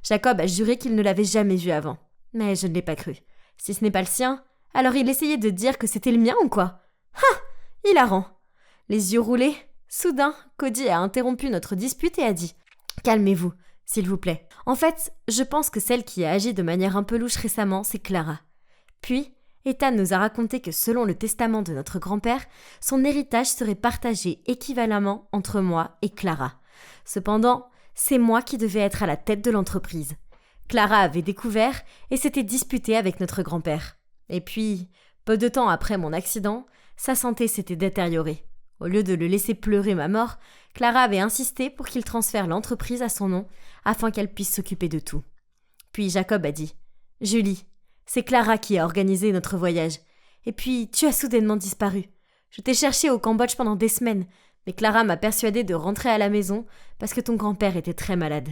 Jacob a juré qu'il ne l'avait jamais vu avant. Mais je ne l'ai pas cru. Si ce n'est pas le sien, alors il essayait de dire que c'était le mien ou quoi? Ah! Hilarant! Les yeux roulés, soudain, Cody a interrompu notre dispute et a dit « Calmez-vous, s'il vous plaît. En fait, je pense que celle qui a agi de manière un peu louche récemment, c'est Clara. » Puis, Ethan nous a raconté que selon le testament de notre grand-père, son héritage serait partagé équivalemment entre moi et Clara. Cependant, c'est moi qui devais être à la tête de l'entreprise. Clara avait découvert et s'était disputée avec notre grand-père. Et puis, peu de temps après mon accident, sa santé s'était détériorée. Au lieu de le laisser pleurer ma mort, Clara avait insisté pour qu'il transfère l'entreprise à son nom afin qu'elle puisse s'occuper de tout. Puis Jacob a dit « Julie, c'est Clara qui a organisé notre voyage. Et puis, tu as soudainement disparu. Je t'ai cherché au Cambodge pendant des semaines, mais Clara m'a persuadée de rentrer à la maison parce que ton grand-père était très malade.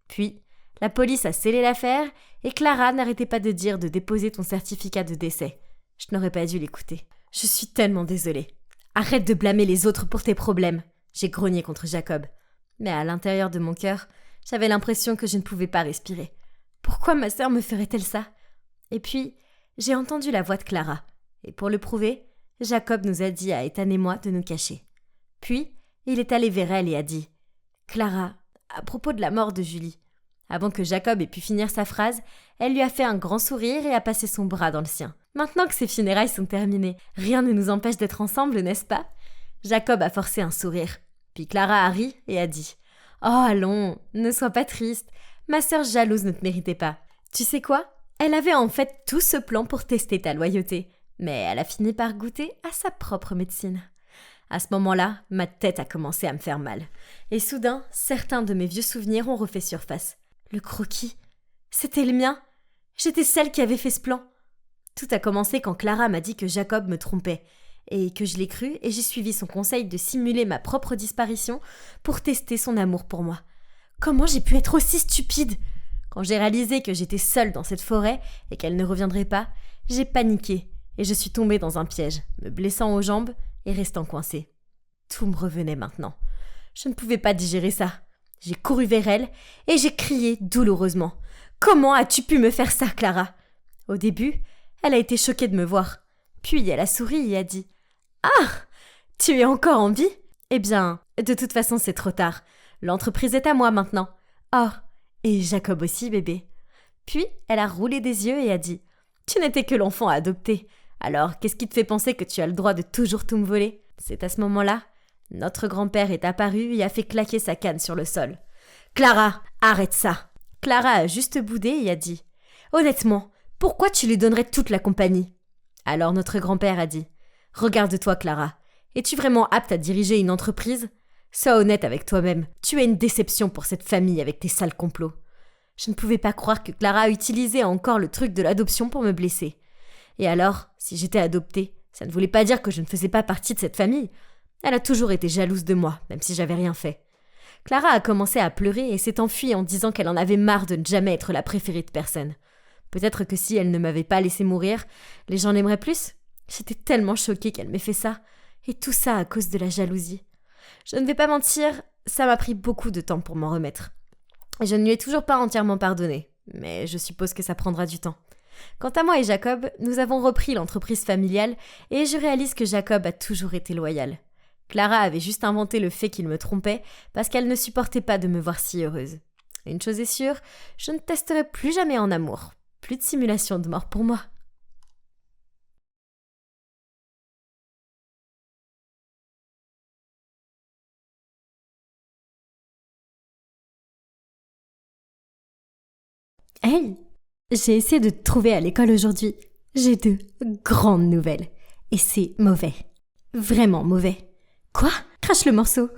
Puis, la police a scellé l'affaire et Clara n'arrêtait pas de dire de déposer ton certificat de décès. Je n'aurais pas dû l'écouter. Je suis tellement désolée. Arrête de blâmer les autres pour tes problèmes. » J'ai grogné contre Jacob. Mais à l'intérieur de mon cœur, j'avais l'impression que je ne pouvais pas respirer. Pourquoi ma sœur me ferait-elle ça? Et puis, j'ai entendu la voix de Clara. Et pour le prouver, Jacob nous a dit à Ethan et moi de nous cacher. Puis, il est allé vers elle et a dit « Clara, à propos de la mort de Julie. » Avant que Jacob ait pu finir sa phrase, elle lui a fait un grand sourire et a passé son bras dans le sien. Maintenant que ces funérailles sont terminées, rien ne nous empêche d'être ensemble, n'est-ce pas? Jacob a forcé un sourire. Puis Clara a ri et a dit « Oh allons, ne sois pas triste. Ma sœur jalouse ne te méritait pas. Tu sais quoi? Elle avait en fait tout ce plan pour tester ta loyauté. Mais elle a fini par goûter à sa propre médecine. » À ce moment-là, ma tête a commencé à me faire mal. Et soudain, certains de mes vieux souvenirs ont refait surface. Le croquis, c'était le mien. J'étais celle qui avait fait ce plan. Tout a commencé quand Clara m'a dit que Jacob me trompait, et que je l'ai cru et j'ai suivi son conseil de simuler ma propre disparition pour tester son amour pour moi. Comment j'ai pu être aussi stupide? Quand j'ai réalisé que j'étais seule dans cette forêt et qu'elle ne reviendrait pas, j'ai paniqué et je suis tombée dans un piège, me blessant aux jambes et restant coincée. Tout me revenait maintenant. Je ne pouvais pas digérer ça. J'ai couru vers elle et j'ai crié douloureusement. « Comment as-tu pu me faire ça, Clara ?» Au début, elle a été choquée de me voir. Puis elle a souri et a dit « Ah, tu es encore en vie ? Eh bien, de toute façon, c'est trop tard. L'entreprise est à moi maintenant. Oh, et Jacob aussi, bébé. » Puis elle a roulé des yeux et a dit « Tu n'étais que l'enfant adopté. Alors, qu'est-ce qui te fait penser que tu as le droit de toujours tout me voler ?» C'est à ce moment-là, notre grand-père est apparu et a fait claquer sa canne sur le sol. « Clara, arrête ça !» Clara a juste boudé et a dit « Honnêtement, pourquoi tu lui donnerais toute la compagnie ?» Alors notre grand-père a dit « Regarde-toi, Clara. Es-tu vraiment apte à diriger une entreprise ? Sois honnête avec toi-même. Tu es une déception pour cette famille avec tes sales complots. » Je ne pouvais pas croire que Clara utilisait encore le truc de l'adoption pour me blesser. Et alors, si j'étais adoptée, ça ne voulait pas dire que je ne faisais pas partie de cette famille. Elle a toujours été jalouse de moi, même si j'avais rien fait. Clara a commencé à pleurer et s'est enfuie en disant qu'elle en avait marre de ne jamais être la préférée de personne. Peut-être que si elle ne m'avait pas laissé mourir, les gens l'aimeraient plus. J'étais tellement choquée qu'elle m'ait fait ça. Et tout ça à cause de la jalousie. Je ne vais pas mentir, ça m'a pris beaucoup de temps pour m'en remettre. Je ne lui ai toujours pas entièrement pardonné, mais je suppose que ça prendra du temps. Quant à moi et Jacob, nous avons repris l'entreprise familiale et je réalise que Jacob a toujours été loyal. Clara avait juste inventé le fait qu'il me trompait parce qu'elle ne supportait pas de me voir si heureuse. Une chose est sûre, je ne testerai plus jamais en amour. Plus de simulation de mort pour moi. Hey, j'ai essayé de te trouver à l'école aujourd'hui. J'ai 2 grandes nouvelles. Et c'est mauvais. Vraiment mauvais. Quoi ? Crache le morceau.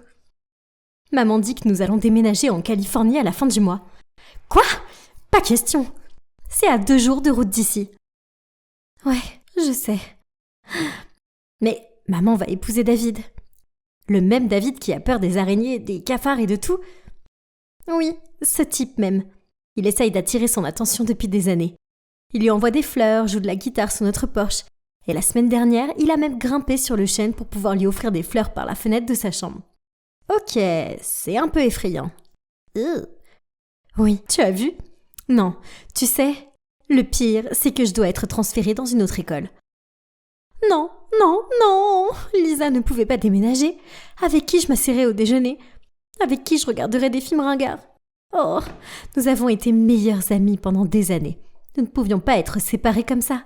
Maman dit que nous allons déménager en Californie à la fin du mois. Quoi ? Pas question. C'est à 2 jours de route d'ici. Ouais, je sais. Mais maman va épouser David. Le même David qui a peur des araignées, des cafards et de tout. Oui, ce type même. Il essaye d'attirer son attention depuis des années. Il lui envoie des fleurs, joue de la guitare sous notre porche. Et la semaine dernière, il a même grimpé sur le chêne pour pouvoir lui offrir des fleurs par la fenêtre de sa chambre. Ok, c'est un peu effrayant. Oui, tu as vu ? Non, tu sais, le pire, c'est que je dois être transférée dans une autre école. Non, non, non ! Lisa ne pouvait pas déménager. Avec qui je m'assierais au déjeuner ? Avec qui je regarderais des films ringards ? Oh, nous avons été meilleures amies pendant des années. Nous ne pouvions pas être séparés comme ça.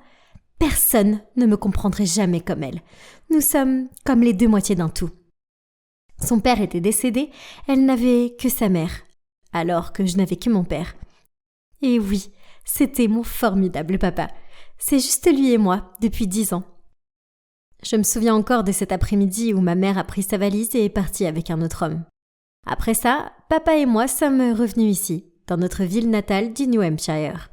Personne ne me comprendrait jamais comme elle. Nous sommes comme les 2 moitiés d'un tout. Son père était décédé, elle n'avait que sa mère, alors que je n'avais que mon père. Et oui, c'était mon formidable papa. C'est juste lui et moi, depuis 10 ans. Je me souviens encore de cet après-midi où ma mère a pris sa valise et est partie avec un autre homme. Après ça, papa et moi sommes revenus ici, dans notre ville natale du New Hampshire.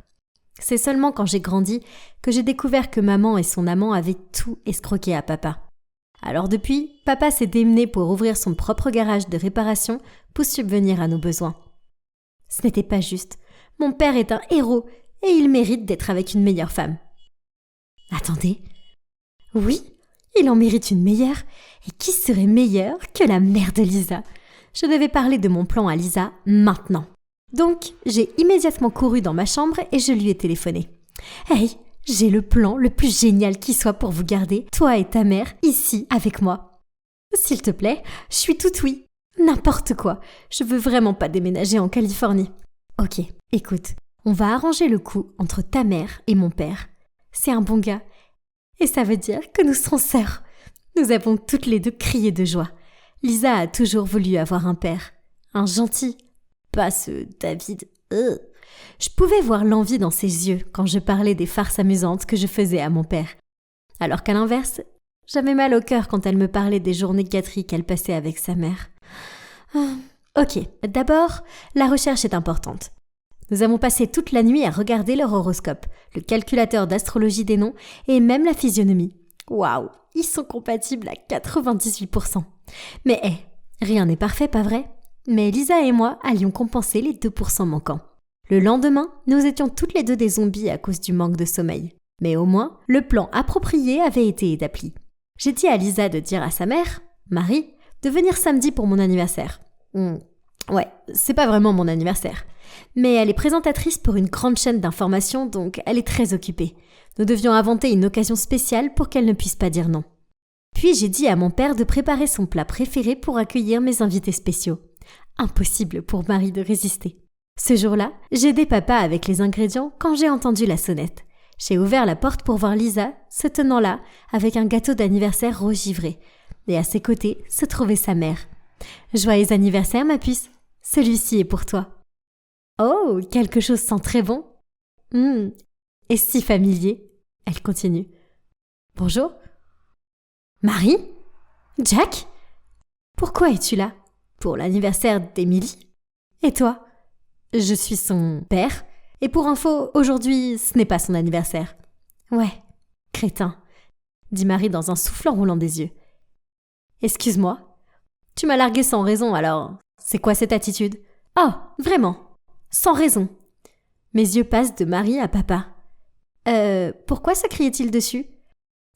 C'est seulement quand j'ai grandi que j'ai découvert que maman et son amant avaient tout escroqué à papa. Alors depuis, papa s'est démené pour ouvrir son propre garage de réparation pour subvenir à nos besoins. Ce n'était pas juste. Mon père est un héros et il mérite d'être avec une meilleure femme. Attendez. Oui, il en mérite une meilleure. Et qui serait meilleure que la mère de Lisa ? Je devais parler de mon plan à Lisa maintenant. Donc, j'ai immédiatement couru dans ma chambre et je lui ai téléphoné. « Hey, j'ai le plan le plus génial qui soit pour vous garder, toi et ta mère, ici avec moi. S'il te plaît, je suis toute oui. N'importe quoi. Je veux vraiment pas déménager en Californie. Ok, écoute, on va arranger le coup entre ta mère et mon père. C'est un bon gars. Et ça veut dire que nous serons sœurs. Nous avons toutes les 2 crié de joie. Lisa a toujours voulu avoir un père. Un gentil. Pas ce David. Je pouvais voir l'envie dans ses yeux quand je parlais des farces amusantes que je faisais à mon père. Alors qu'à l'inverse, j'avais mal au cœur quand elle me parlait des journées gâteries qu'elle passait avec sa mère. Ok, d'abord, la recherche est importante. Nous avons passé toute la nuit à regarder leur horoscope, le calculateur d'astrologie des noms et même la physionomie. Waouh, ils sont compatibles à 98%. Mais rien n'est parfait, pas vrai ? Mais Lisa et moi allions compenser les 2% manquants. Le lendemain, nous étions toutes les 2 des zombies à cause du manque de sommeil. Mais au moins, le plan approprié avait été établi. J'ai dit à Lisa de dire à sa mère, Marie, de venir samedi pour mon anniversaire. Ouais, c'est pas vraiment mon anniversaire. Mais elle est présentatrice pour une grande chaîne d'information, donc elle est très occupée. Nous devions inventer une occasion spéciale pour qu'elle ne puisse pas dire non. Puis j'ai dit à mon père de préparer son plat préféré pour accueillir mes invités spéciaux. Impossible pour Marie de résister. Ce jour-là, j'ai aidé papa avec les ingrédients quand j'ai entendu la sonnette. J'ai ouvert la porte pour voir Lisa, se tenant là, avec un gâteau d'anniversaire rose givré. Et à ses côtés se trouvait sa mère. « Joyeux anniversaire, ma puce. Celui-ci est pour toi. » Oh, quelque chose sent très bon. Et si familier. Elle continue. « Bonjour. Marie ? Jack ? Pourquoi es-tu là ? Pour l'anniversaire d'Émilie ? Et toi ? Je suis son père. Et pour info, aujourd'hui, ce n'est pas son anniversaire. Ouais, crétin, dit Marie dans un souffle en roulant des yeux. Excuse-moi. Tu m'as largué sans raison, alors c'est quoi cette attitude? Oh, vraiment, sans raison. Mes yeux passent de Marie à papa. Pourquoi se criait-il dessus?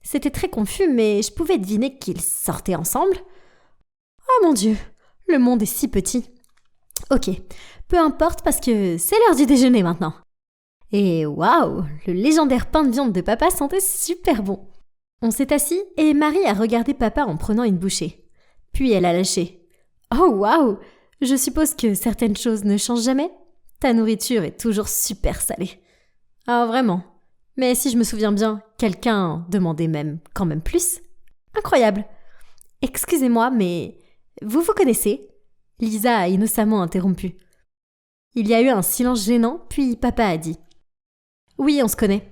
C'était très confus, mais je pouvais deviner qu'ils sortaient ensemble. Oh mon Dieu, le monde est si petit. Ok, peu importe parce que c'est l'heure du déjeuner maintenant. Et waouh, le légendaire pain de viande de papa sentait super bon. On s'est assis et Marie a regardé papa en prenant une bouchée. Puis elle a lâché. Oh waouh, je suppose que certaines choses ne changent jamais? Ta nourriture est toujours super salée. Ah vraiment? Mais si je me souviens bien, quelqu'un demandait même quand même plus. Incroyable. Excusez-moi, mais vous vous connaissez? Lisa a innocemment interrompu. Il y a eu un silence gênant, puis papa a dit. Oui, on se connaît.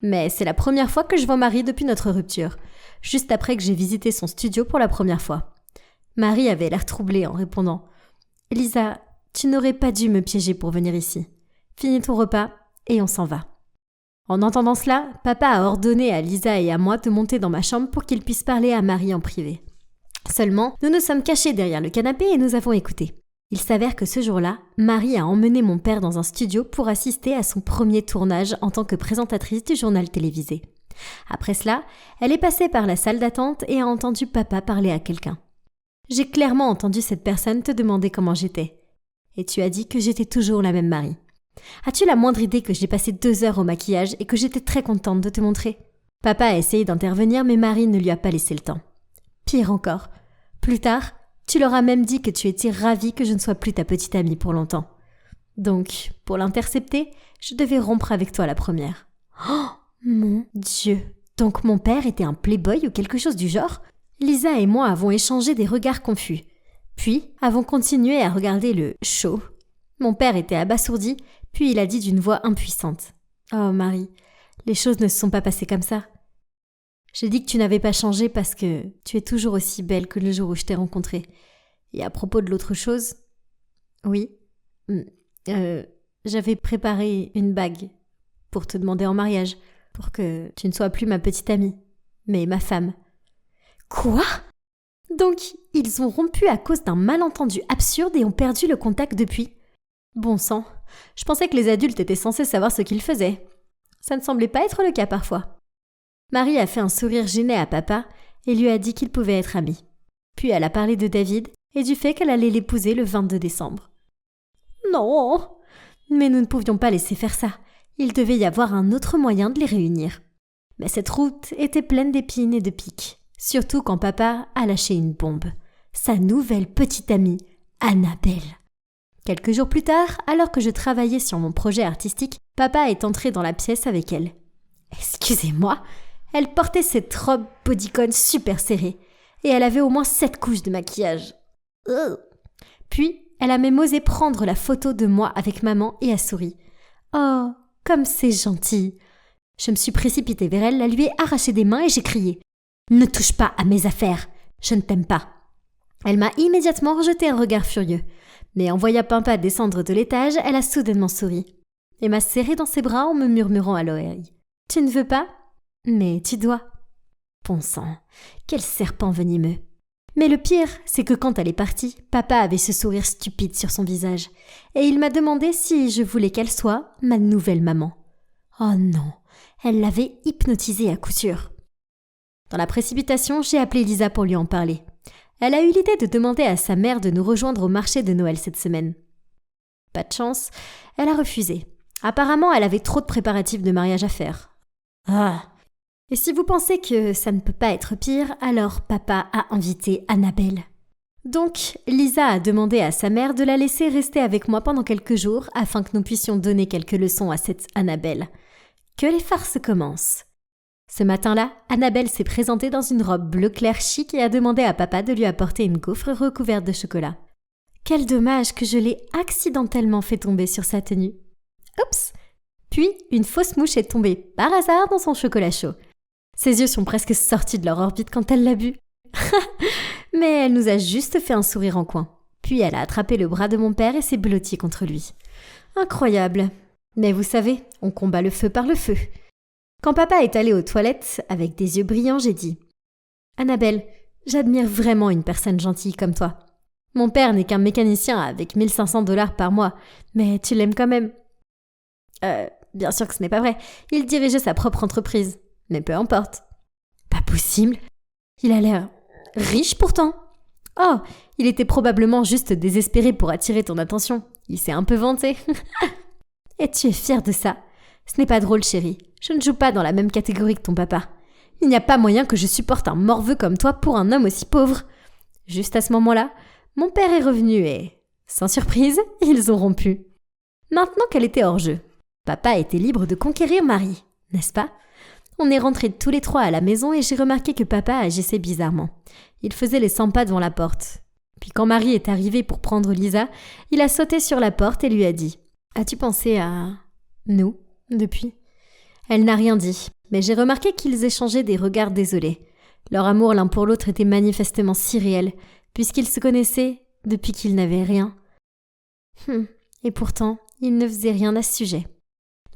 Mais c'est la première fois que je vois Marie depuis notre rupture, juste après que j'ai visité son studio pour la première fois. Marie avait l'air troublée en répondant. Lisa, tu n'aurais pas dû me piéger pour venir ici. Finis ton repas et on s'en va. En entendant cela, papa a ordonné à Lisa et à moi de monter dans ma chambre pour qu'ils puissent parler à Marie en privé. Seulement, nous nous sommes cachés derrière le canapé et nous avons écouté. Il s'avère que ce jour-là, Marie a emmené mon père dans un studio pour assister à son premier tournage en tant que présentatrice du journal télévisé. Après cela, elle est passée par la salle d'attente et a entendu papa parler à quelqu'un. J'ai clairement entendu cette personne te demander comment j'étais. Et tu as dit que j'étais toujours la même Marie. As-tu la moindre idée que j'ai passé 2 heures au maquillage et que j'étais très contente de te montrer? Papa a essayé d'intervenir, mais Marie ne lui a pas laissé le temps. Pire encore, plus tard, tu leur as même dit que tu étais ravie que je ne sois plus ta petite amie pour longtemps. Donc, pour l'intercepter, je devais rompre avec toi la première. Oh, mon Dieu! Donc mon père était un playboy ou quelque chose du genre? Lisa et moi avons échangé des regards confus. Puis, avons continué à regarder le show. Mon père était abasourdi, puis il a dit d'une voix impuissante. « Oh Marie, les choses ne se sont pas passées comme ça. J'ai dit que tu n'avais pas changé parce que tu es toujours aussi belle que le jour où je t'ai rencontrée. Et à propos de l'autre chose, oui, j'avais préparé une bague pour te demander en mariage, pour que tu ne sois plus ma petite amie, mais ma femme. » Quoi? Donc, ils ont rompu à cause d'un malentendu absurde et ont perdu le contact depuis. Bon sang, je pensais que les adultes étaient censés savoir ce qu'ils faisaient. Ça ne semblait pas être le cas parfois. Marie a fait un sourire gêné à papa et lui a dit qu'ils pouvaient être amis. Puis elle a parlé de David et du fait qu'elle allait l'épouser le 22 décembre. Non! Mais nous ne pouvions pas laisser faire ça. Il devait y avoir un autre moyen de les réunir. Mais cette route était pleine d'épines et de pics, surtout quand papa a lâché une bombe. Sa nouvelle petite amie, Annabelle. Quelques jours plus tard, alors que je travaillais sur mon projet artistique, papa est entré dans la pièce avec elle. Excusez-moi, elle portait cette robe bodycon super serrée et elle avait au moins 7 couches de maquillage. Puis, elle a même osé prendre la photo de moi avec maman et a souri. Oh, comme c'est gentil. Je me suis précipitée vers elle, la lui ai arraché des mains et j'ai crié. Ne touche pas à mes affaires, je ne t'aime pas. Elle m'a immédiatement rejeté un regard furieux. Mais en voyant papa descendre de l'étage, elle a soudainement souri et m'a serré dans ses bras en me murmurant à l'oreille. « Tu ne veux pas? Mais tu dois. » Bon sang, quel serpent venimeux. Mais le pire, c'est que quand elle est partie, papa avait ce sourire stupide sur son visage et il m'a demandé si je voulais qu'elle soit ma nouvelle maman. Oh non, elle l'avait hypnotisée à coup sûr. Dans la précipitation, j'ai appelé Lisa pour lui en parler. Elle a eu l'idée de demander à sa mère de nous rejoindre au marché de Noël cette semaine. Pas de chance, elle a refusé. Apparemment, elle avait trop de préparatifs de mariage à faire. Ah! Et si vous pensez que ça ne peut pas être pire, alors papa a invité Annabelle. Donc, Lisa a demandé à sa mère de la laisser rester avec moi pendant quelques jours afin que nous puissions donner quelques leçons à cette Annabelle. Que les farces commencent. Ce matin-là, Annabelle s'est présentée dans une robe bleu clair chic et a demandé à papa de lui apporter une gaufre recouverte de chocolat. Quel dommage que je l'ai accidentellement fait tomber sur sa tenue. Oups! Puis, une fausse mouche est tombée par hasard dans son chocolat chaud. Ses yeux sont presque sortis de leur orbite quand elle l'a bu. Mais elle nous a juste fait un sourire en coin. Puis elle a attrapé le bras de mon père et s'est blottie contre lui. Incroyable. Mais vous savez, on combat le feu par le feu. Quand papa est allé aux toilettes, avec des yeux brillants, j'ai dit « Annabelle, j'admire vraiment une personne gentille comme toi. Mon père n'est qu'un mécanicien avec 1500 $ par mois, mais tu l'aimes quand même. » Bien sûr que ce n'est pas vrai. Il dirigeait sa propre entreprise. Mais peu importe. Pas possible. Il a l'air riche pourtant. Oh, il était probablement juste désespéré pour attirer ton attention. Il s'est un peu vanté. Et tu es fière de ça. Ce n'est pas drôle, chérie. Je ne joue pas dans la même catégorie que ton papa. Il n'y a pas moyen que je supporte un morveux comme toi pour un homme aussi pauvre. Juste à ce moment-là, mon père est revenu et, sans surprise, ils ont rompu. Maintenant qu'elle était hors jeu, papa était libre de conquérir Marie, n'est-ce pas? On est rentrés tous les trois à la maison et j'ai remarqué que papa agissait bizarrement. Il faisait les 100 pas devant la porte. Puis quand Marie est arrivée pour prendre Lisa, il a sauté sur la porte et lui a dit « As-tu pensé à nous depuis ?» Elle n'a rien dit, mais j'ai remarqué qu'ils échangeaient des regards désolés. Leur amour l'un pour l'autre était manifestement si réel, puisqu'ils se connaissaient depuis qu'ils n'avaient rien. Et pourtant, ils ne faisaient rien à ce sujet.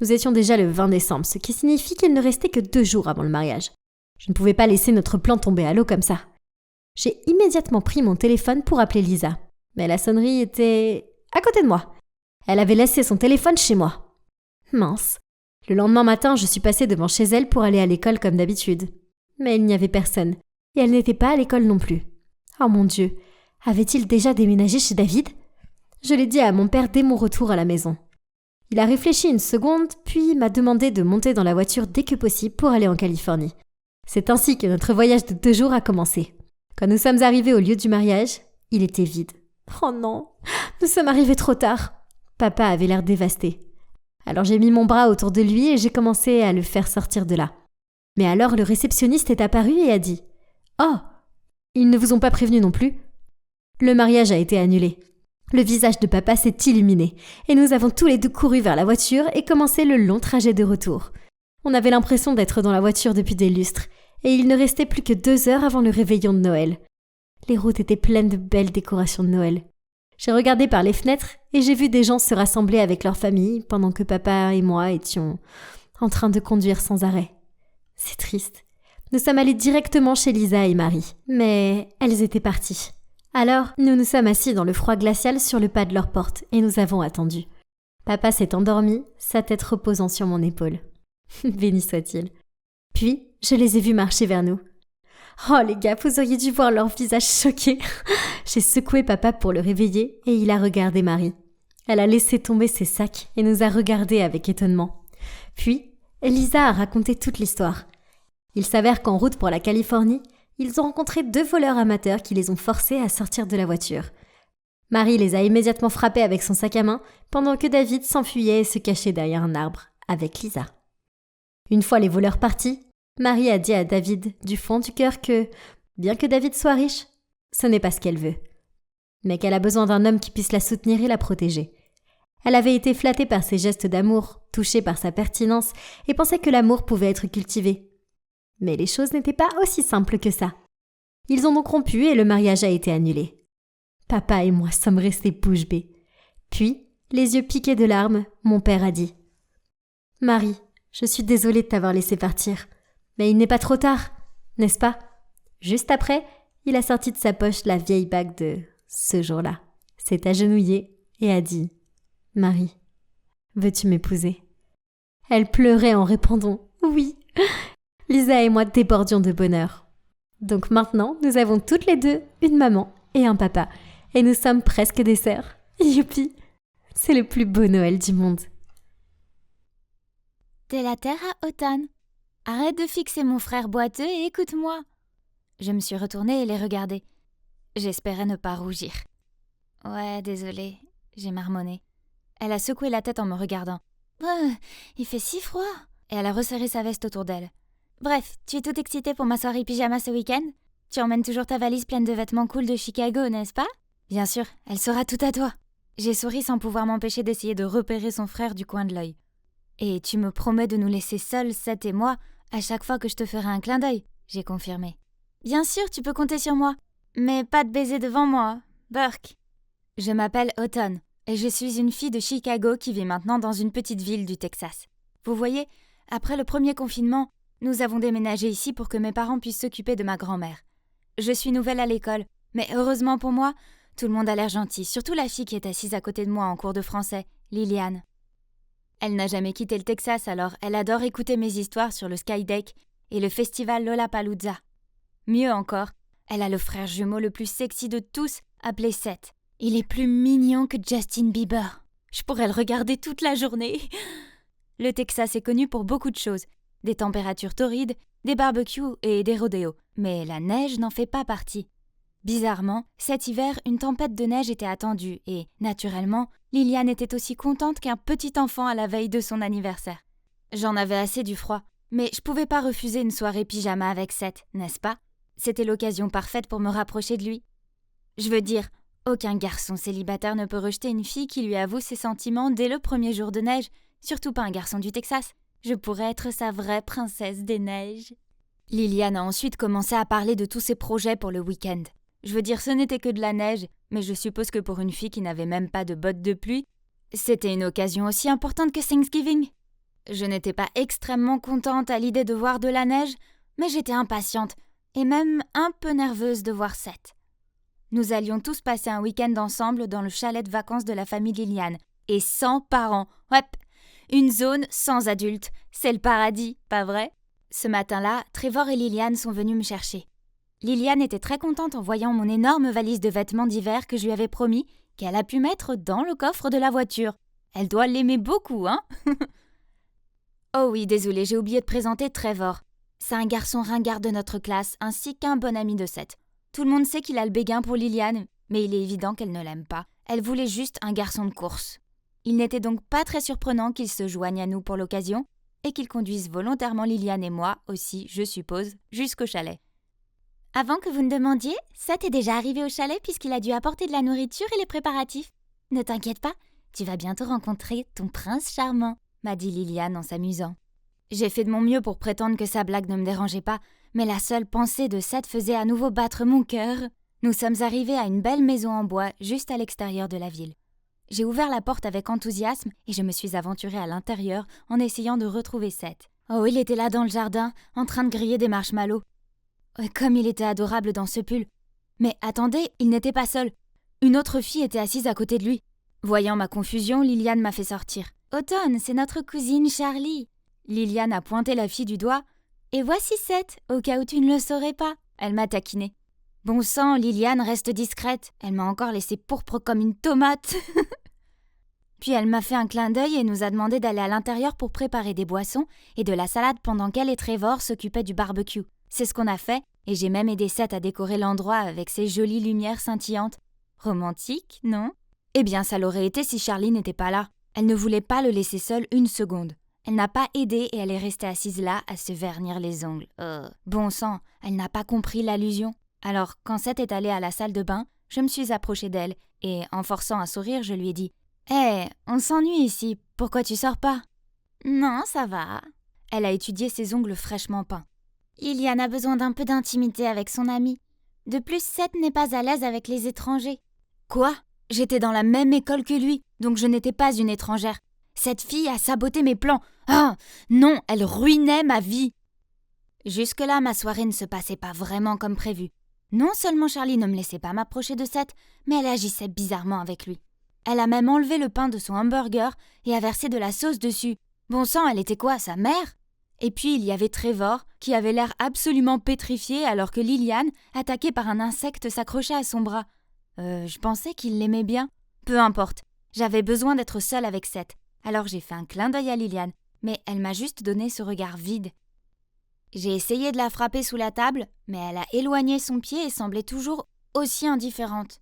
Nous étions déjà le 20 décembre, ce qui signifie qu'il ne restait que 2 jours avant le mariage. Je ne pouvais pas laisser notre plan tomber à l'eau comme ça. J'ai immédiatement pris mon téléphone pour appeler Lisa, mais la sonnerie était à côté de moi. Elle avait laissé son téléphone chez moi. Mince. Le lendemain matin, je suis passée devant chez elle pour aller à l'école comme d'habitude. Mais il n'y avait personne, et elle n'était pas à l'école non plus. Oh mon Dieu, avait-il déjà déménagé chez David? Je l'ai dit à mon père dès mon retour à la maison. Il a réfléchi une seconde, puis m'a demandé de monter dans la voiture dès que possible pour aller en Californie. C'est ainsi que notre voyage de 2 jours a commencé. Quand nous sommes arrivés au lieu du mariage, il était vide. Oh non, nous sommes arrivés trop tard. Papa avait l'air dévasté. Alors j'ai mis mon bras autour de lui et j'ai commencé à le faire sortir de là. Mais alors le réceptionniste est apparu et a dit « Oh, ils ne vous ont pas prévenu non plus ?» Le mariage a été annulé. Le visage de papa s'est illuminé et nous avons tous les deux couru vers la voiture et commencé le long trajet de retour. On avait l'impression d'être dans la voiture depuis des lustres et il ne restait plus que 2 heures avant le réveillon de Noël. Les routes étaient pleines de belles décorations de Noël. J'ai regardé par les fenêtres et j'ai vu des gens se rassembler avec leur famille pendant que papa et moi étions en train de conduire sans arrêt. C'est triste. Nous sommes allés directement chez Lisa et Marie, mais elles étaient parties. Alors, nous nous sommes assis dans le froid glacial sur le pas de leur porte et nous avons attendu. Papa s'est endormi, sa tête reposant sur mon épaule. Béni soit-il. Puis, je les ai vus marcher vers nous. Oh les gars, vous auriez dû voir leur visage choqué. J'ai secoué papa pour le réveiller et il a regardé Marie. Elle a laissé tomber ses sacs et nous a regardés avec étonnement. Puis, Lisa a raconté toute l'histoire. Il s'avère qu'en route pour la Californie, ils ont rencontré 2 voleurs amateurs qui les ont forcés à sortir de la voiture. Marie les a immédiatement frappés avec son sac à main pendant que David s'enfuyait et se cachait derrière un arbre avec Lisa. Une fois les voleurs partis, Marie a dit à David du fond du cœur que, bien que David soit riche, ce n'est pas ce qu'elle veut, mais qu'elle a besoin d'un homme qui puisse la soutenir et la protéger. Elle avait été flattée par ses gestes d'amour, touchée par sa pertinence et pensait que l'amour pouvait être cultivé. Mais les choses n'étaient pas aussi simples que ça. Ils ont donc rompu et le mariage a été annulé. Papa et moi sommes restés bouche bée. Puis, les yeux piqués de larmes, mon père a dit « Marie, je suis désolée de t'avoir laissé partir, mais il n'est pas trop tard, n'est-ce pas ?» Juste après, il a sorti de sa poche la vieille bague de ce jour-là, s'est agenouillé et a dit « Marie, veux-tu m'épouser ?» Elle pleurait en répondant « Oui !» Lisa et moi débordions de bonheur. Donc maintenant, nous avons toutes les deux une maman et un papa, et nous sommes presque des sœurs. Youpi! C'est le plus beau Noël du monde. De la terre à automne. Arrête de fixer mon frère boiteux et écoute-moi. Je me suis retournée et les regardais. J'espérais ne pas rougir. Ouais, désolée, j'ai marmonné. Elle a secoué la tête en me regardant. Il fait si froid. Et elle a resserré sa veste autour d'elle. Bref, tu es toute excitée pour ma soirée pyjama ce week-end? Tu emmènes toujours ta valise pleine de vêtements cool de Chicago, n'est-ce pas? Bien sûr, elle sera tout à toi. J'ai souri sans pouvoir m'empêcher d'essayer de repérer son frère du coin de l'œil. Et tu me promets de nous laisser seuls, Seth et moi, à chaque fois que je te ferai un clin d'œil, j'ai confirmé. Bien sûr, tu peux compter sur moi. Mais pas de baiser devant moi, Burke. Je m'appelle Autumn. et je suis une fille de Chicago qui vit maintenant dans une petite ville du Texas. Vous voyez, après le premier confinement, nous avons déménagé ici pour que mes parents puissent s'occuper de ma grand-mère. Je suis nouvelle à l'école, mais heureusement pour moi, tout le monde a l'air gentil, surtout la fille qui est assise à côté de moi en cours de français, Liliane. Elle n'a jamais quitté le Texas, alors elle adore écouter mes histoires sur le Skydeck et le festival Lollapalooza. Mieux encore, elle a le frère jumeau le plus sexy de tous, appelé Seth. Il est plus mignon que Justin Bieber. Je pourrais le regarder toute la journée. Le Texas est connu pour beaucoup de choses. Des températures torrides, des barbecues et des rodéos. Mais la neige n'en fait pas partie. Bizarrement, cet hiver, une tempête de neige était attendue et, naturellement, Liliane était aussi contente qu'un petit enfant à la veille de son anniversaire. J'en avais assez du froid, mais je pouvais pas refuser une soirée pyjama avec Seth, n'est-ce pas? C'était l'occasion parfaite pour me rapprocher de lui. Je veux dire, aucun garçon célibataire ne peut rejeter une fille qui lui avoue ses sentiments dès le premier jour de neige, surtout pas un garçon du Texas. Je pourrais être sa vraie princesse des neiges. Liliane a ensuite commencé à parler de tous ses projets pour le week-end. Je veux dire, ce n'était que de la neige, mais je suppose que pour une fille qui n'avait même pas de bottes de pluie, c'était une occasion aussi importante que Thanksgiving. Je n'étais pas extrêmement contente à l'idée de voir de la neige, mais j'étais impatiente et même un peu nerveuse de voir Seth. Nous allions tous passer un week-end ensemble dans le chalet de vacances de la famille Liliane, et sans parents. Ouais, une zone sans adultes, c'est le paradis, pas vrai? Ce matin-là, Trevor et Liliane sont venus me chercher. Liliane était très contente en voyant mon énorme valise de vêtements d'hiver que je lui avais promis qu'elle a pu mettre dans le coffre de la voiture. Elle doit l'aimer beaucoup, hein? Oh oui, désolée, j'ai oublié de présenter Trevor. C'est un garçon ringard de notre classe, ainsi qu'un bon ami de Seth. Tout le monde sait qu'il a le béguin pour Liliane, mais il est évident qu'elle ne l'aime pas. Elle voulait juste un garçon de course. Il n'était donc pas très surprenant qu'il se joigne à nous pour l'occasion, et qu'il conduise volontairement Liliane et moi aussi, je suppose, jusqu'au chalet. Avant que vous ne demandiez, Seth est déjà arrivé au chalet puisqu'il a dû apporter de la nourriture et les préparatifs. Ne t'inquiète pas, tu vas bientôt rencontrer ton prince charmant, m'a dit Liliane en s'amusant. J'ai fait de mon mieux pour prétendre que sa blague ne me dérangeait pas, mais la seule pensée de Seth faisait à nouveau battre mon cœur. Nous sommes arrivés à une belle maison en bois juste à l'extérieur de la ville. J'ai ouvert la porte avec enthousiasme et je me suis aventurée à l'intérieur en essayant de retrouver Seth. Oh, il était là dans le jardin, en train de griller des marshmallows. Comme il était adorable dans ce pull. Mais attendez, il n'était pas seul. Une autre fille était assise à côté de lui. Voyant ma confusion, Liliane m'a fait sortir. « Automne, c'est notre cousine Charlie !» Liliane a pointé la fille du doigt. « Et voici Seth, au cas où tu ne le saurais pas !» Elle m'a taquinée. Bon sang, Liliane reste discrète. Elle m'a encore laissée pourpre comme une tomate. Puis elle m'a fait un clin d'œil et nous a demandé d'aller à l'intérieur pour préparer des boissons et de la salade pendant qu'elle et Trevor s'occupaient du barbecue. C'est ce qu'on a fait, et j'ai même aidé Seth à décorer l'endroit avec ses jolies lumières scintillantes. Romantique, non? Eh bien, ça l'aurait été si Charlie n'était pas là. Elle ne voulait pas le laisser seul une seconde. Elle n'a pas aidé et elle est restée assise là à se vernir les ongles. Bon sang, elle n'a pas compris l'allusion. Alors, quand Seth est allé à la salle de bain, je me suis approchée d'elle et, en forçant un sourire, je lui ai dit « Hé, on s'ennuie ici, pourquoi tu sors pas ?»« Non, ça va. » Elle a étudié ses ongles fraîchement peints. Liliane a besoin d'un peu d'intimité avec son ami. De plus, Seth n'est pas à l'aise avec les étrangers. Quoi? J'étais dans la même école que lui, donc je n'étais pas une étrangère. Cette fille a saboté mes plans. Ah, non, elle ruinait ma vie. Jusque-là, ma soirée ne se passait pas vraiment comme prévu. Non seulement Charlie ne me laissait pas m'approcher de Seth, mais elle agissait bizarrement avec lui. Elle a même enlevé le pain de son hamburger et a versé de la sauce dessus. Bon sang, elle était quoi, sa mère? Et puis il y avait Trevor, qui avait l'air absolument pétrifié alors que Liliane, attaquée par un insecte, s'accrochait à son bras. Je pensais qu'il l'aimait bien. Peu importe, j'avais besoin d'être seule avec Seth. Alors j'ai fait un clin d'œil à Liliane, mais elle m'a juste donné ce regard vide. J'ai essayé de la frapper sous la table, mais elle a éloigné son pied et semblait toujours aussi indifférente.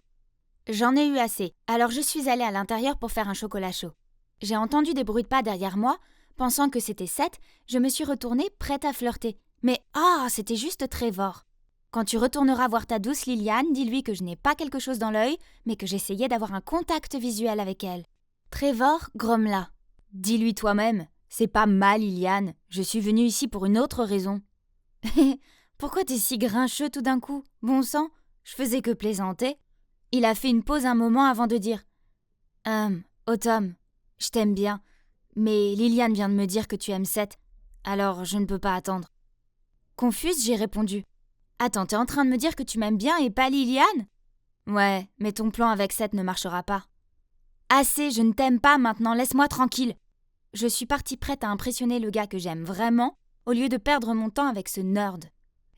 J'en ai eu assez, alors je suis allée à l'intérieur pour faire un chocolat chaud. J'ai entendu des bruits de pas derrière moi. Pensant que c'était Seth, je me suis retournée prête à flirter. Mais c'était juste Trevor. Quand tu retourneras voir ta douce Liliane, dis-lui que je n'ai pas quelque chose dans l'œil, mais que j'essayais d'avoir un contact visuel avec elle. Trevor grommela. Dis-lui toi-même, c'est pas ma Liliane, je suis venue ici pour une autre raison. Pourquoi t'es si grincheux tout d'un coup? Bon sang, je faisais que plaisanter. Il a fait une pause un moment avant de dire Autumn, je t'aime bien, mais Liliane vient de me dire que tu aimes Seth, alors je ne peux pas attendre. Confuse, j'ai répondu. Attends, t'es en train de me dire que tu m'aimes bien et pas Liliane ? Ouais, mais ton plan avec Seth ne marchera pas. Assez, je ne t'aime pas maintenant, laisse-moi tranquille. Je suis partie prête à impressionner le gars que j'aime vraiment, au lieu de perdre mon temps avec ce nerd.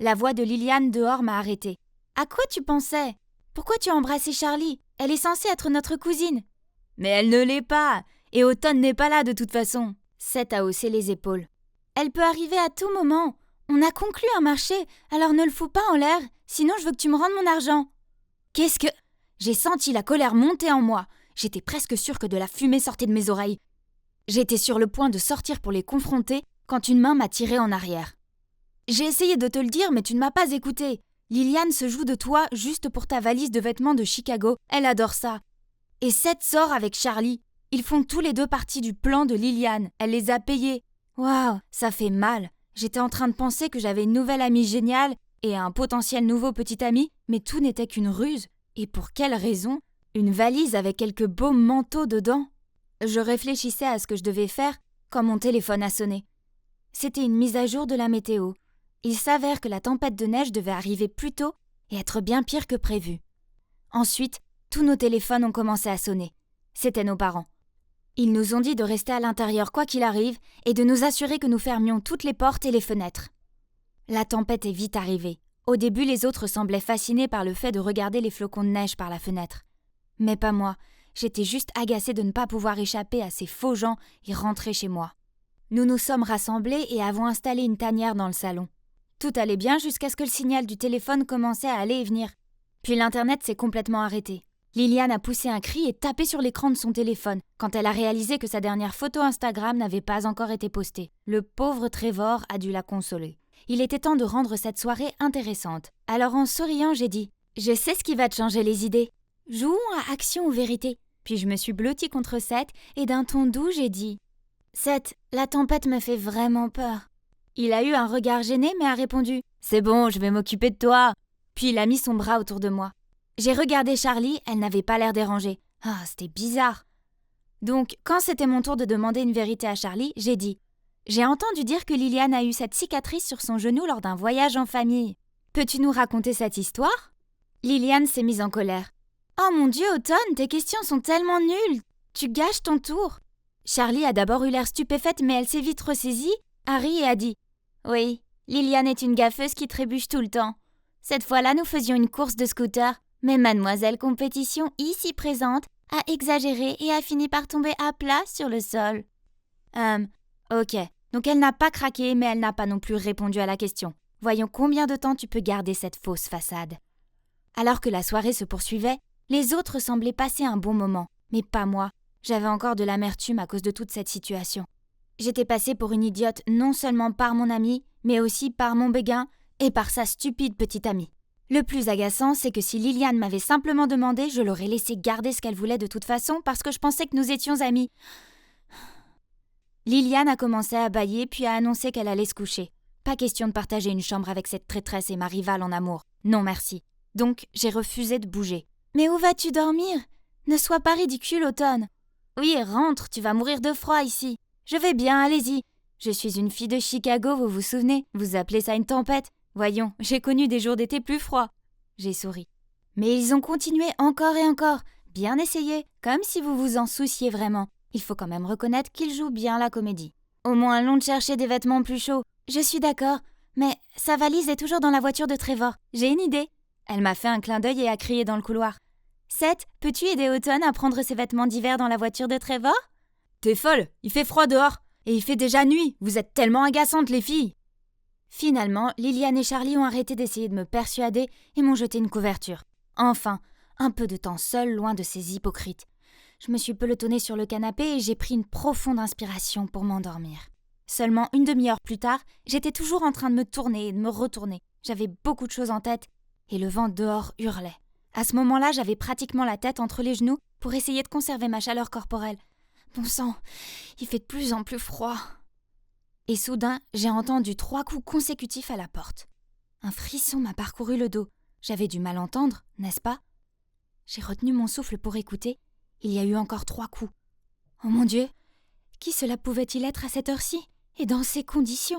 La voix de Liliane dehors m'a arrêtée. À quoi tu pensais ? Pourquoi tu as embrassé Charlie ? Elle est censée être notre cousine. Mais elle ne l'est pas, et Autumn n'est pas là de toute façon. Seth a haussé les épaules. Elle peut arriver à tout moment. On a conclu un marché, alors ne le fous pas en l'air, sinon je veux que tu me rendes mon argent. Qu'est-ce que... J'ai senti la colère monter en moi. J'étais presque sûre que de la fumée sortait de mes oreilles. J'étais sur le point de sortir pour les confronter quand une main m'a tirée en arrière. J'ai essayé de te le dire, mais tu ne m'as pas écouté. Liliane se joue de toi juste pour ta valise de vêtements de Chicago. Elle adore ça. Et Seth sort avec Charlie. Ils font tous les deux partie du plan de Liliane. Elle les a payés. Waouh, ça fait mal. J'étais en train de penser que j'avais une nouvelle amie géniale et un potentiel nouveau petit ami, mais tout n'était qu'une ruse. Et pour quelle raison ? Une valise avec quelques beaux manteaux dedans. Je réfléchissais à ce que je devais faire quand mon téléphone a sonné. C'était une mise à jour de la météo. Il s'avère que la tempête de neige devait arriver plus tôt et être bien pire que prévu. Ensuite, tous nos téléphones ont commencé à sonner. C'étaient nos parents. Ils nous ont dit de rester à l'intérieur quoi qu'il arrive et de nous assurer que nous fermions toutes les portes et les fenêtres. La tempête est vite arrivée. Au début, les autres semblaient fascinés par le fait de regarder les flocons de neige par la fenêtre. Mais pas moi. J'étais juste agacée de ne pas pouvoir échapper à ces faux gens et rentrer chez moi. Nous nous sommes rassemblés et avons installé une tanière dans le salon. Tout allait bien jusqu'à ce que le signal du téléphone commençait à aller et venir. Puis l'internet s'est complètement arrêté. Liliane a poussé un cri et tapé sur l'écran de son téléphone quand elle a réalisé que sa dernière photo Instagram n'avait pas encore été postée. Le pauvre Trevor a dû la consoler. Il était temps de rendre cette soirée intéressante. Alors en souriant, j'ai dit « Je sais ce qui va te changer les idées. Jouons à action ou vérité. » Puis je me suis blottie contre Seth et d'un ton doux, j'ai dit « Seth, la tempête me fait vraiment peur. » Il a eu un regard gêné mais a répondu « C'est bon, je vais m'occuper de toi. » Puis il a mis son bras autour de moi. J'ai regardé Charlie, elle n'avait pas l'air dérangée. Ah, c'était bizarre. Donc, quand c'était mon tour de demander une vérité à Charlie, j'ai dit « J'ai entendu dire que Liliane a eu cette cicatrice sur son genou lors d'un voyage en famille. Peux-tu nous raconter cette histoire ?» Liliane s'est mise en colère. « Oh mon Dieu, Autumn, tes questions sont tellement nulles. Tu gâches ton tour. » Charlie a d'abord eu l'air stupéfaite, mais elle s'est vite ressaisie, a ri et a dit « Oui, Liliane est une gaffeuse qui trébuche tout le temps. Cette fois-là, nous faisions une course de scooter. Mais mademoiselle Compétition, ici présente, a exagéré et a fini par tomber à plat sur le sol. » Ok. Donc elle n'a pas craqué, mais elle n'a pas non plus répondu à la question. Voyons combien de temps tu peux garder cette fausse façade. Alors que la soirée se poursuivait, les autres semblaient passer un bon moment, mais pas moi. J'avais encore de l'amertume à cause de toute cette situation. J'étais passée pour une idiote non seulement par mon ami, mais aussi par mon béguin et par sa stupide petite amie. Le plus agaçant, c'est que si Liliane m'avait simplement demandé, je l'aurais laissé garder ce qu'elle voulait de toute façon parce que je pensais que nous étions amis. Liliane a commencé à bâiller puis a annoncé qu'elle allait se coucher. Pas question de partager une chambre avec cette traîtresse et ma rivale en amour. Non merci. Donc, j'ai refusé de bouger. Mais où vas-tu dormir ? Ne sois pas ridicule, Automne. Oui, rentre, tu vas mourir de froid ici. Je vais bien, allez-y. Je suis une fille de Chicago, vous vous souvenez ? Vous appelez ça une tempête ? Voyons, j'ai connu des jours d'été plus froids. J'ai souri. Mais ils ont continué encore et encore. Bien essayé, comme si vous vous en souciez vraiment. Il faut quand même reconnaître qu'ils jouent bien la comédie. Au moins long de chercher des vêtements plus chauds. Je suis d'accord, mais sa valise est toujours dans la voiture de Trevor. J'ai une idée. Elle m'a fait un clin d'œil et a crié dans le couloir. Seth, peux-tu aider Autumn à prendre ses vêtements d'hiver dans la voiture de Trevor ? T'es folle, il fait froid dehors. Et il fait déjà nuit. Vous êtes tellement agaçantes les filles. Finalement, Liliane et Charlie ont arrêté d'essayer de me persuader et m'ont jeté une couverture. Enfin, un peu de temps seul, loin de ces hypocrites. Je me suis pelotonnée sur le canapé et j'ai pris une profonde inspiration pour m'endormir. Seulement une demi-heure plus tard, j'étais toujours en train de me tourner et de me retourner. J'avais beaucoup de choses en tête et le vent dehors hurlait. À ce moment-là, j'avais pratiquement la tête entre les genoux pour essayer de conserver ma chaleur corporelle. Bon sang, il fait de plus en plus froid. Et soudain, j'ai entendu 3 coups consécutifs à la porte. Un frisson m'a parcouru le dos. J'avais du mal entendre, n'est-ce pas ? J'ai retenu mon souffle pour écouter, Il y a eu encore 3 coups. Oh mon Dieu! Qui cela pouvait-il être à cette heure-ci? Et dans ces conditions?